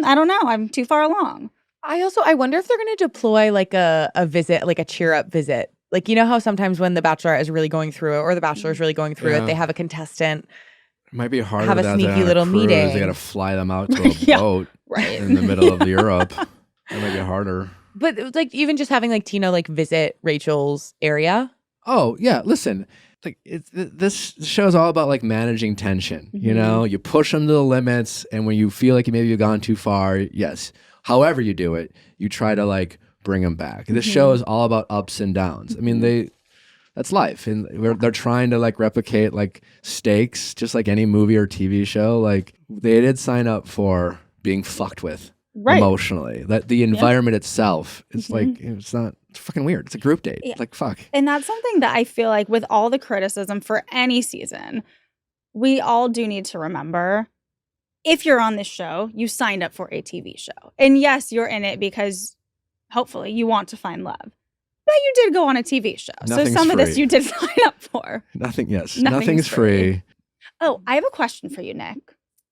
I don't know. I'm too far along. I wonder if they're going to deploy like a visit, like a cheer up visit. Like, how sometimes when the Bachelorette is really going through it or the Bachelor is really going through it, they have a contestant. It might be hard Have a without sneaky that little cruise. meeting. They got to fly them out to a boat in the middle of Europe. That might be harder. But like even just having like Tina like visit Rachel's area. Oh yeah, listen. Like this show is all about like managing tension. You push them to the limits, and when you feel like maybe you've gone too far, yes. However you do it, you try to like bring them back. This show is all about ups and downs. I mean, that's life, and they're trying to like replicate like stakes, just like any movie or TV show. Like they did sign up for being fucked with emotionally. That the environment itself is like it's fucking weird. It's a group date. Yeah. Like fuck. And that's something that I feel like with all the criticism for any season, we all do need to remember. If you're on this show, you signed up for a TV show. And yes, you're in it because hopefully you want to find love. But you did go on a TV show. Nothing's so some of this free. you did sign up for. Nothing's free. Oh, I have a question for you, Nick.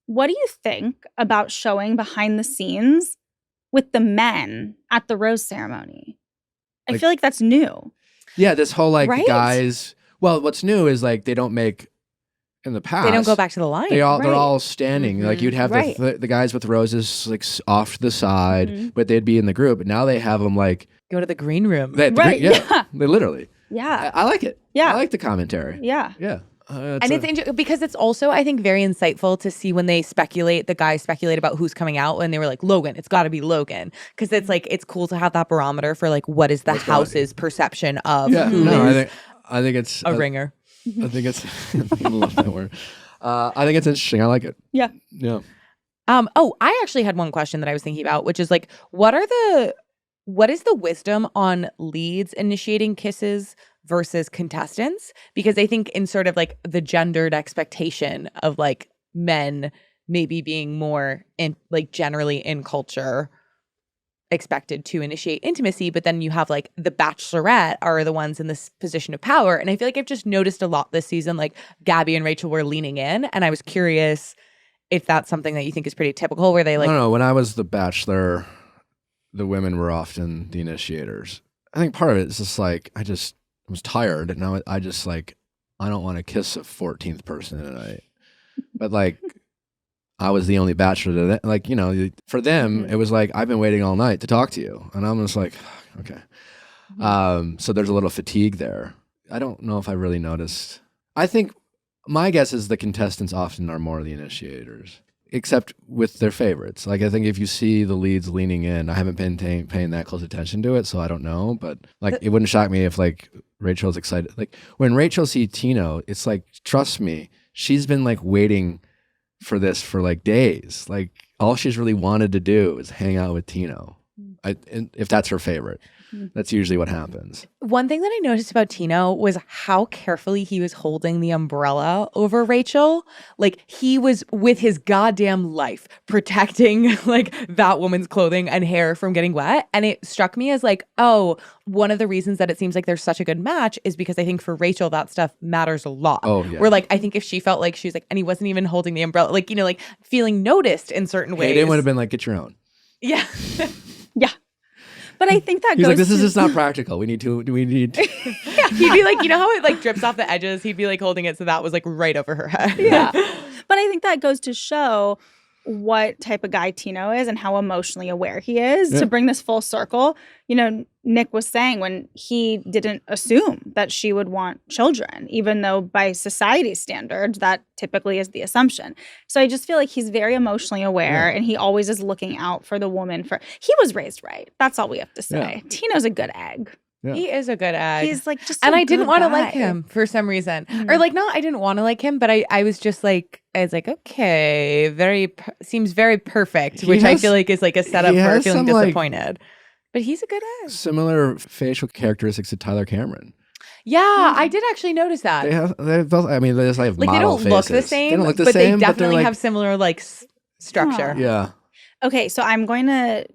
What do you think about showing behind the scenes with the men at the rose ceremony? I feel like that's new. Yeah, this whole like Right? guys. Well, what's new is like they don't make in the past. They don't go back to the line. They're Right. all standing. Like you'd have Right. the guys with roses like off to the side, but they'd be in the group. But now they have them like Go to the green room. Right, yeah. They literally. Yeah. I like it. Yeah. I like the commentary. Yeah. Yeah. And it's because it's also, I think, very insightful to see when the guys speculate about who's coming out, and they were like, Logan, it's got to be Logan. Because it's like, it's cool to have that barometer for like, what is the house's perception of who is I think it's a ringer. I think it's I love that word. I think it's interesting. I like it. Yeah. Yeah. I actually had one question that I was thinking about, which is like, what is the wisdom on leads initiating kisses versus contestants, because I think in sort of like the gendered expectation of like men maybe being more in like generally in culture expected to initiate intimacy, but then you have like the Bachelorette are the ones in this position of power. And I feel like I've just noticed a lot this season, like Gabby and Rachel were leaning in, and I was curious if that's something that you think is pretty typical, where they like— I don't know. When I was the Bachelor, the women were often the initiators. I think part of it is just like I was tired, and now I just like I don't want to kiss a 14th person tonight. But like I was the only bachelor that, like, you know, for them it was like I've been waiting all night to talk to you, and I'm just like, okay. So there's a little fatigue there. I don't know if I really noticed. I think my guess is the contestants often are more the initiators, except with their favorites. Like I think if you see the leads leaning in, I haven't been paying that close attention to it, so I don't know. But like it wouldn't shock me if like Rachel's excited. Like when Rachel sees Tino, it's like, trust me, she's been like waiting for this for like days. Like all she's really wanted to do is hang out with Tino. And if that's her favorite, that's usually what happens. One thing that I noticed about Tino was how carefully he was holding the umbrella over Rachel. Like he was with his goddamn life protecting like that woman's clothing and hair from getting wet. And it struck me as like, oh, one of the reasons that it seems like there's such a good match is because I think for Rachel, that stuff matters a lot. Oh, yeah. Where like, I think if she felt like she was like, and he wasn't even holding the umbrella, like, you know, like feeling noticed in certain ways. Hayden would have been like, get your own. Yeah. Yeah. But I think that He's goes like, this is to- just not practical. We need. He'd be like, you know how it like drips off the edges? He'd be like holding it so that was like right over her head. Yeah. But I think that goes to show what type of guy Tino is and how emotionally aware he is. To bring this full circle, you know, Nick was saying when he didn't assume that she would want children, even though by society standards, that typically is the assumption. So I just feel like he's very emotionally aware and he always is looking out for the woman. He was raised right. That's all we have to say. Yeah. Tino's a good egg. Yeah. He is a good egg. He's like just and I I didn't want to like him for some reason. Or like, no, I didn't want to like him, but I was just like, I was like, okay, seems very perfect, which I feel like is like a setup for feeling disappointed. But he's a good egg. Similar facial characteristics to Tyler Cameron. Yeah, I did actually notice that. They both. I mean, they just have like they model don't look faces. the same. They don't look the but same, they definitely like, have similar like structure. Yeah. Okay, so I'm going to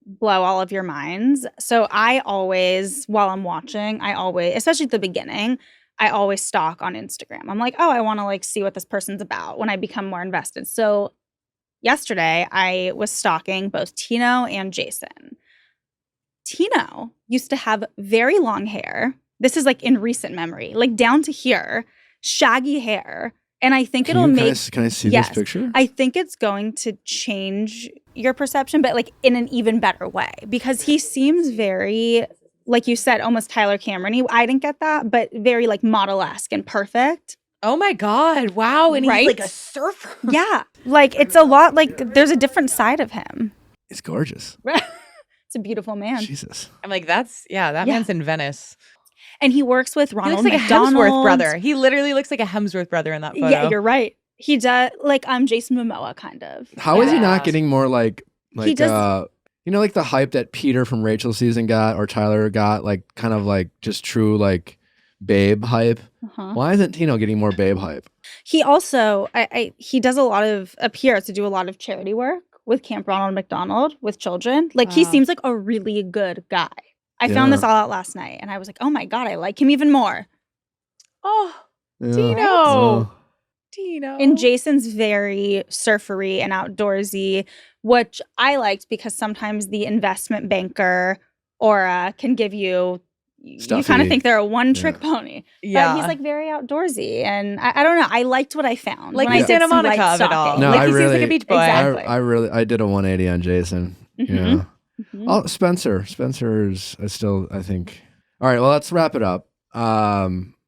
blow all of your minds. So I always, while I'm watching, especially at the beginning, I always stalk on Instagram. I'm like, oh, I want to like see what this person's about when I become more invested. So yesterday I was stalking both Tino and Jason. Tino used to have very long hair. This is like in recent memory, like down to here, shaggy hair. And I think it'll make— Can I see this picture? I think it's going to change your perception, but like in an even better way, because he seems very, like you said, almost Tyler Cameron-y. I didn't get that, but very like model-esque and perfect. Oh my God. Wow. And Right? he's like a surfer. Yeah. Like it's a lot, like there's a different side of him. It's gorgeous. It's a beautiful man. Jesus. I'm like, that man's in Venice. And he works with He Ronald looks like McDonald. a Hemsworth brother. He literally looks like a Hemsworth brother in that photo. Yeah, you're right. He does, like Jason Momoa kind of. How is he not getting more like He does- you know, like the hype that Peter from Rachel's season got or Tyler got, like kind of like just true like babe hype. Why isn't Tino getting more babe hype? He also, he does appears to do a lot of charity work with Camp Ronald McDonald with children. Like he seems like a really good guy. I found this all out last night and I was like, oh my God, I like him even more. Oh, Yeah. Tino. Tino. And Jason's very surfery and outdoorsy, which I liked because sometimes the investment banker aura can give you Stuffy. you kind of think they're a one-trick pony. Yeah. But he's like very outdoorsy. And I don't know. I liked what I found. Like when the I did Santa some Monica light of it all. stalking. No, like I he seems like really- a beach boy. Exactly. I did a 180 on Jason. Yeah. Oh, Spencer's still, I think. All right, well, let's wrap it up.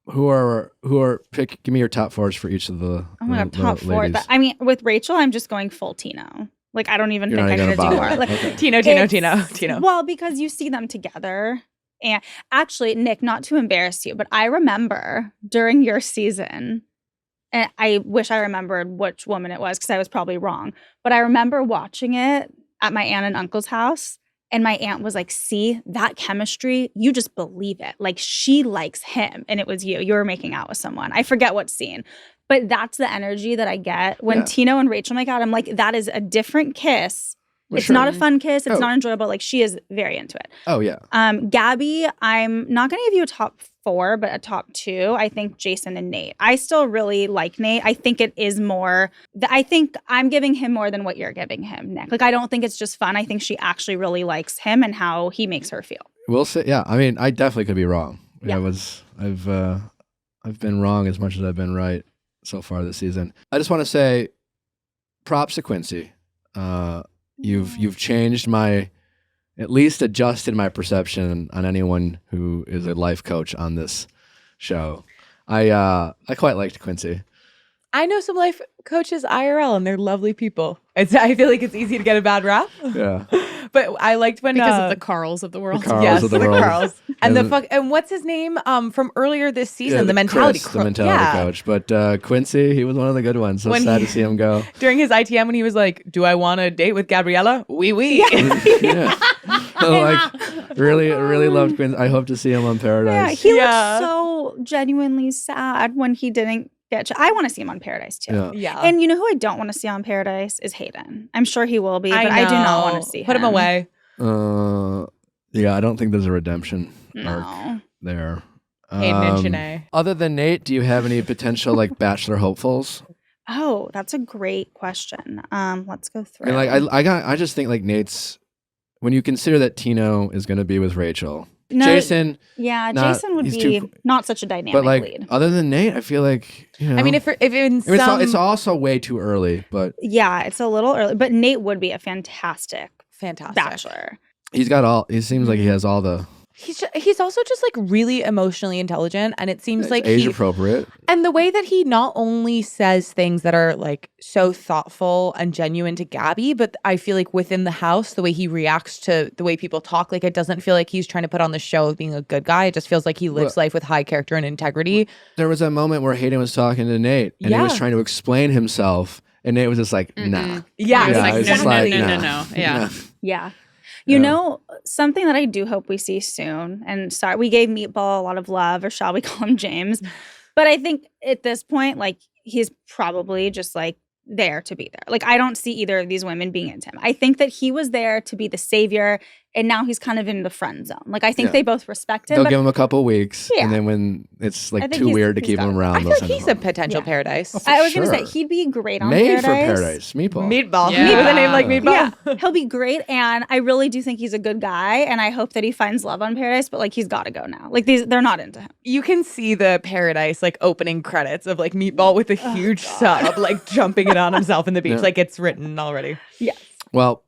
Give me your top fours for each of the Oh my God, top four. ladies. I mean, with Rachel, I'm just going full Tino. Like, I don't even You're think not I'm even going to do gonna more. bother. Like, Okay. Tino. Well, because you see them together. And actually, Nick, not to embarrass you, but I remember during your season, and I wish I remembered which woman it was because I was probably wrong, but I remember watching it at my aunt and uncle's house. And my aunt was like, see, that chemistry, you just believe it. Like, she likes him. And it was you. You were making out with someone. I forget what scene. But that's the energy that I get when Tino and Rachel make out. I'm like, that is a different kiss. Well, it's not a fun kiss. It's Oh. not enjoyable. Like, she is very into it. Oh, yeah. Gabby, I'm not going to give you a top 4, but a top 2. I think Jason and Nate. I still really like Nate. I think it is more, I think I'm giving him more than what you're giving him, Nick. Like, I don't think it's just fun. I think she actually really likes him and how he makes her feel. We'll see. Yeah. I mean, I definitely could be wrong. Yeah. I've been wrong as much as I've been right so far this season. I just want to say props to Quincy. You've changed at least adjusted my perception on anyone who is a life coach on this show. I quite liked Quincy. I know some life coaches IRL, and they're lovely people. I feel like it's easy to get a bad rap. Yeah. But I liked when Because of the Carls of the world. The Carls yes, of the the world. Carls. And what's his name from earlier this season? the mentality Chris, the mentality coach. But Quincy, he was one of the good ones. So When sad he- to see him go. During his ITM when he was like, "Do I want to date with Gabriella?" Oui. Yeah. Really loved Quincy. I hope to see him on Yeah, Paradise. he Yeah. looked so genuinely sad when he didn't get I want to see him on Paradise too. Yeah. Yeah. And you know who I don't want to see on Paradise is Hayden. I'm sure he will be, but I do not want to see him. Put him away. Yeah, I don't think there's a redemption arc No. there. Hayden and Shanae. Other than Nate, do you have any potential like Bachelor hopefuls? Oh, that's a great question. Let's go through. And like I just think like Nate's, when you consider that Tino is going to be with Rachel, No, Jason, yeah, not- Jason would he's be too- not such a dynamic but like lead. other than Nate, I feel like I mean, if in some, it's also way too early, but Yeah, it's a little early, but Nate would be a fantastic fantastic. bachelor. he's got all. He seems like he has all the He's also just like really emotionally intelligent, and it seems like age appropriate. and the way that he not only says things that are like so thoughtful and genuine to Gabby, but I feel like within the house, the way he reacts to the way people talk, like it doesn't feel like he's trying to put on the show of being a good guy. It just feels like he lives life with high character and integrity. There was a moment where Hayden was talking to Nate, and he was Yeah. trying to explain himself, and Nate was just like, "Nah." Yeah, He was Yeah, like, it's no, just no, like, no, no, nah. no. Yeah. Nah. Yeah. You Yeah. know, something that I do hope we see soon, and sorry, we gave Meatball a lot of love, or shall we call him James? But I think at this point, like, he's probably just like there to be there. Like, I don't see either of these women being into him. I think that he was there to be the savior, and now he's kind of in the friend zone. Like, I think Yeah. they both respect him. They'll But give him a couple weeks, Yeah. and then when it's I like think too he's- weird to he's keep got him it. around, I they'll feel like send him he's a home. potential Yeah. paradise. for I was going to say, sure. he'd be great on Made Paradise. for Paradise, Meatball. Meatball. Yeah. With a name like Meatball. Yeah, he'll be great, and I really do think he's a good guy, and I hope that he finds love on Paradise. But like, he's got to go now. Like, they're not into him. You can see the Paradise like opening credits of like Meatball with a huge sub, like jumping it on himself in the beach. Yeah. Like it's written already. Yes. Well,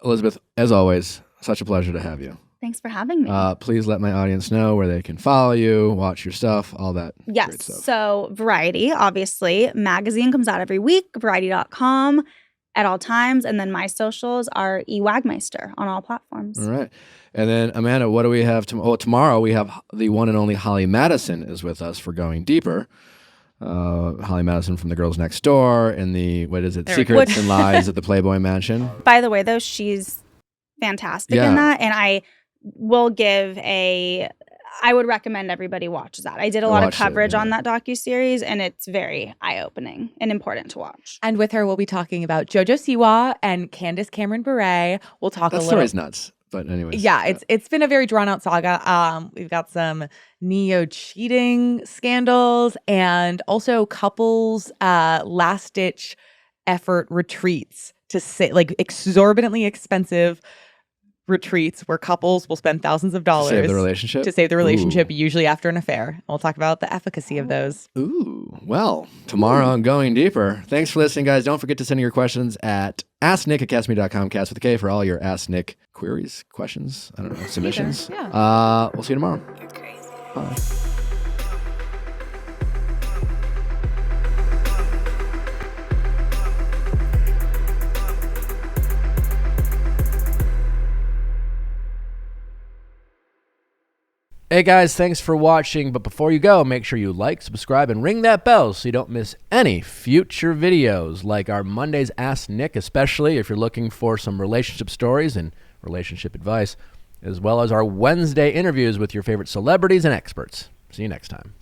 Elizabeth, as always, such a pleasure to have you. Thanks for having me. Please let my audience know where they can follow you, watch your stuff, all that great Yes. stuff. So Variety, obviously, magazine comes out every week, variety.com at all times. And then my socials are Wagmeister on all platforms. All right. And then, Amanda, what do we have tomorrow? Oh, tomorrow we have the one and only Holly Madison is with us for Going Deeper. Holly Madison from The Girls Next Door and the, what is it, There we go. Secrets and Lies at the Playboy Mansion. By the way, though, she's fantastic Yeah. in that. And I will I would recommend everybody watches that. I did a lot of Watch it, coverage yeah. on that docuseries, and it's very eye-opening and important to watch. And with her, we'll be talking about JoJo Siwa and Candace Cameron Bure. We'll talk That a little. story's nuts. But anyways. Yeah, it's been a very drawn out saga. We've got some Neo cheating scandals and also couples last ditch effort retreats to say like exorbitantly expensive retreats where couples will spend thousands of dollars Save the relationship. to save the relationship, Ooh. usually after an affair. And we'll talk about the efficacy of those. Ooh, well, tomorrow on Going Deeper. Thanks for listening, guys. Don't forget to send your questions at asknick@castme.com, cast with a K for all your Ask Nick queries, questions, I don't know, submissions. yeah. We'll see you tomorrow. Bye. Hey guys, thanks for watching. But before you go, make sure you like, subscribe, and ring that bell so you don't miss any future videos like our Monday's Ask Nick, especially if you're looking for some relationship stories and relationship advice, as well as our Wednesday interviews with your favorite celebrities and experts. See you next time.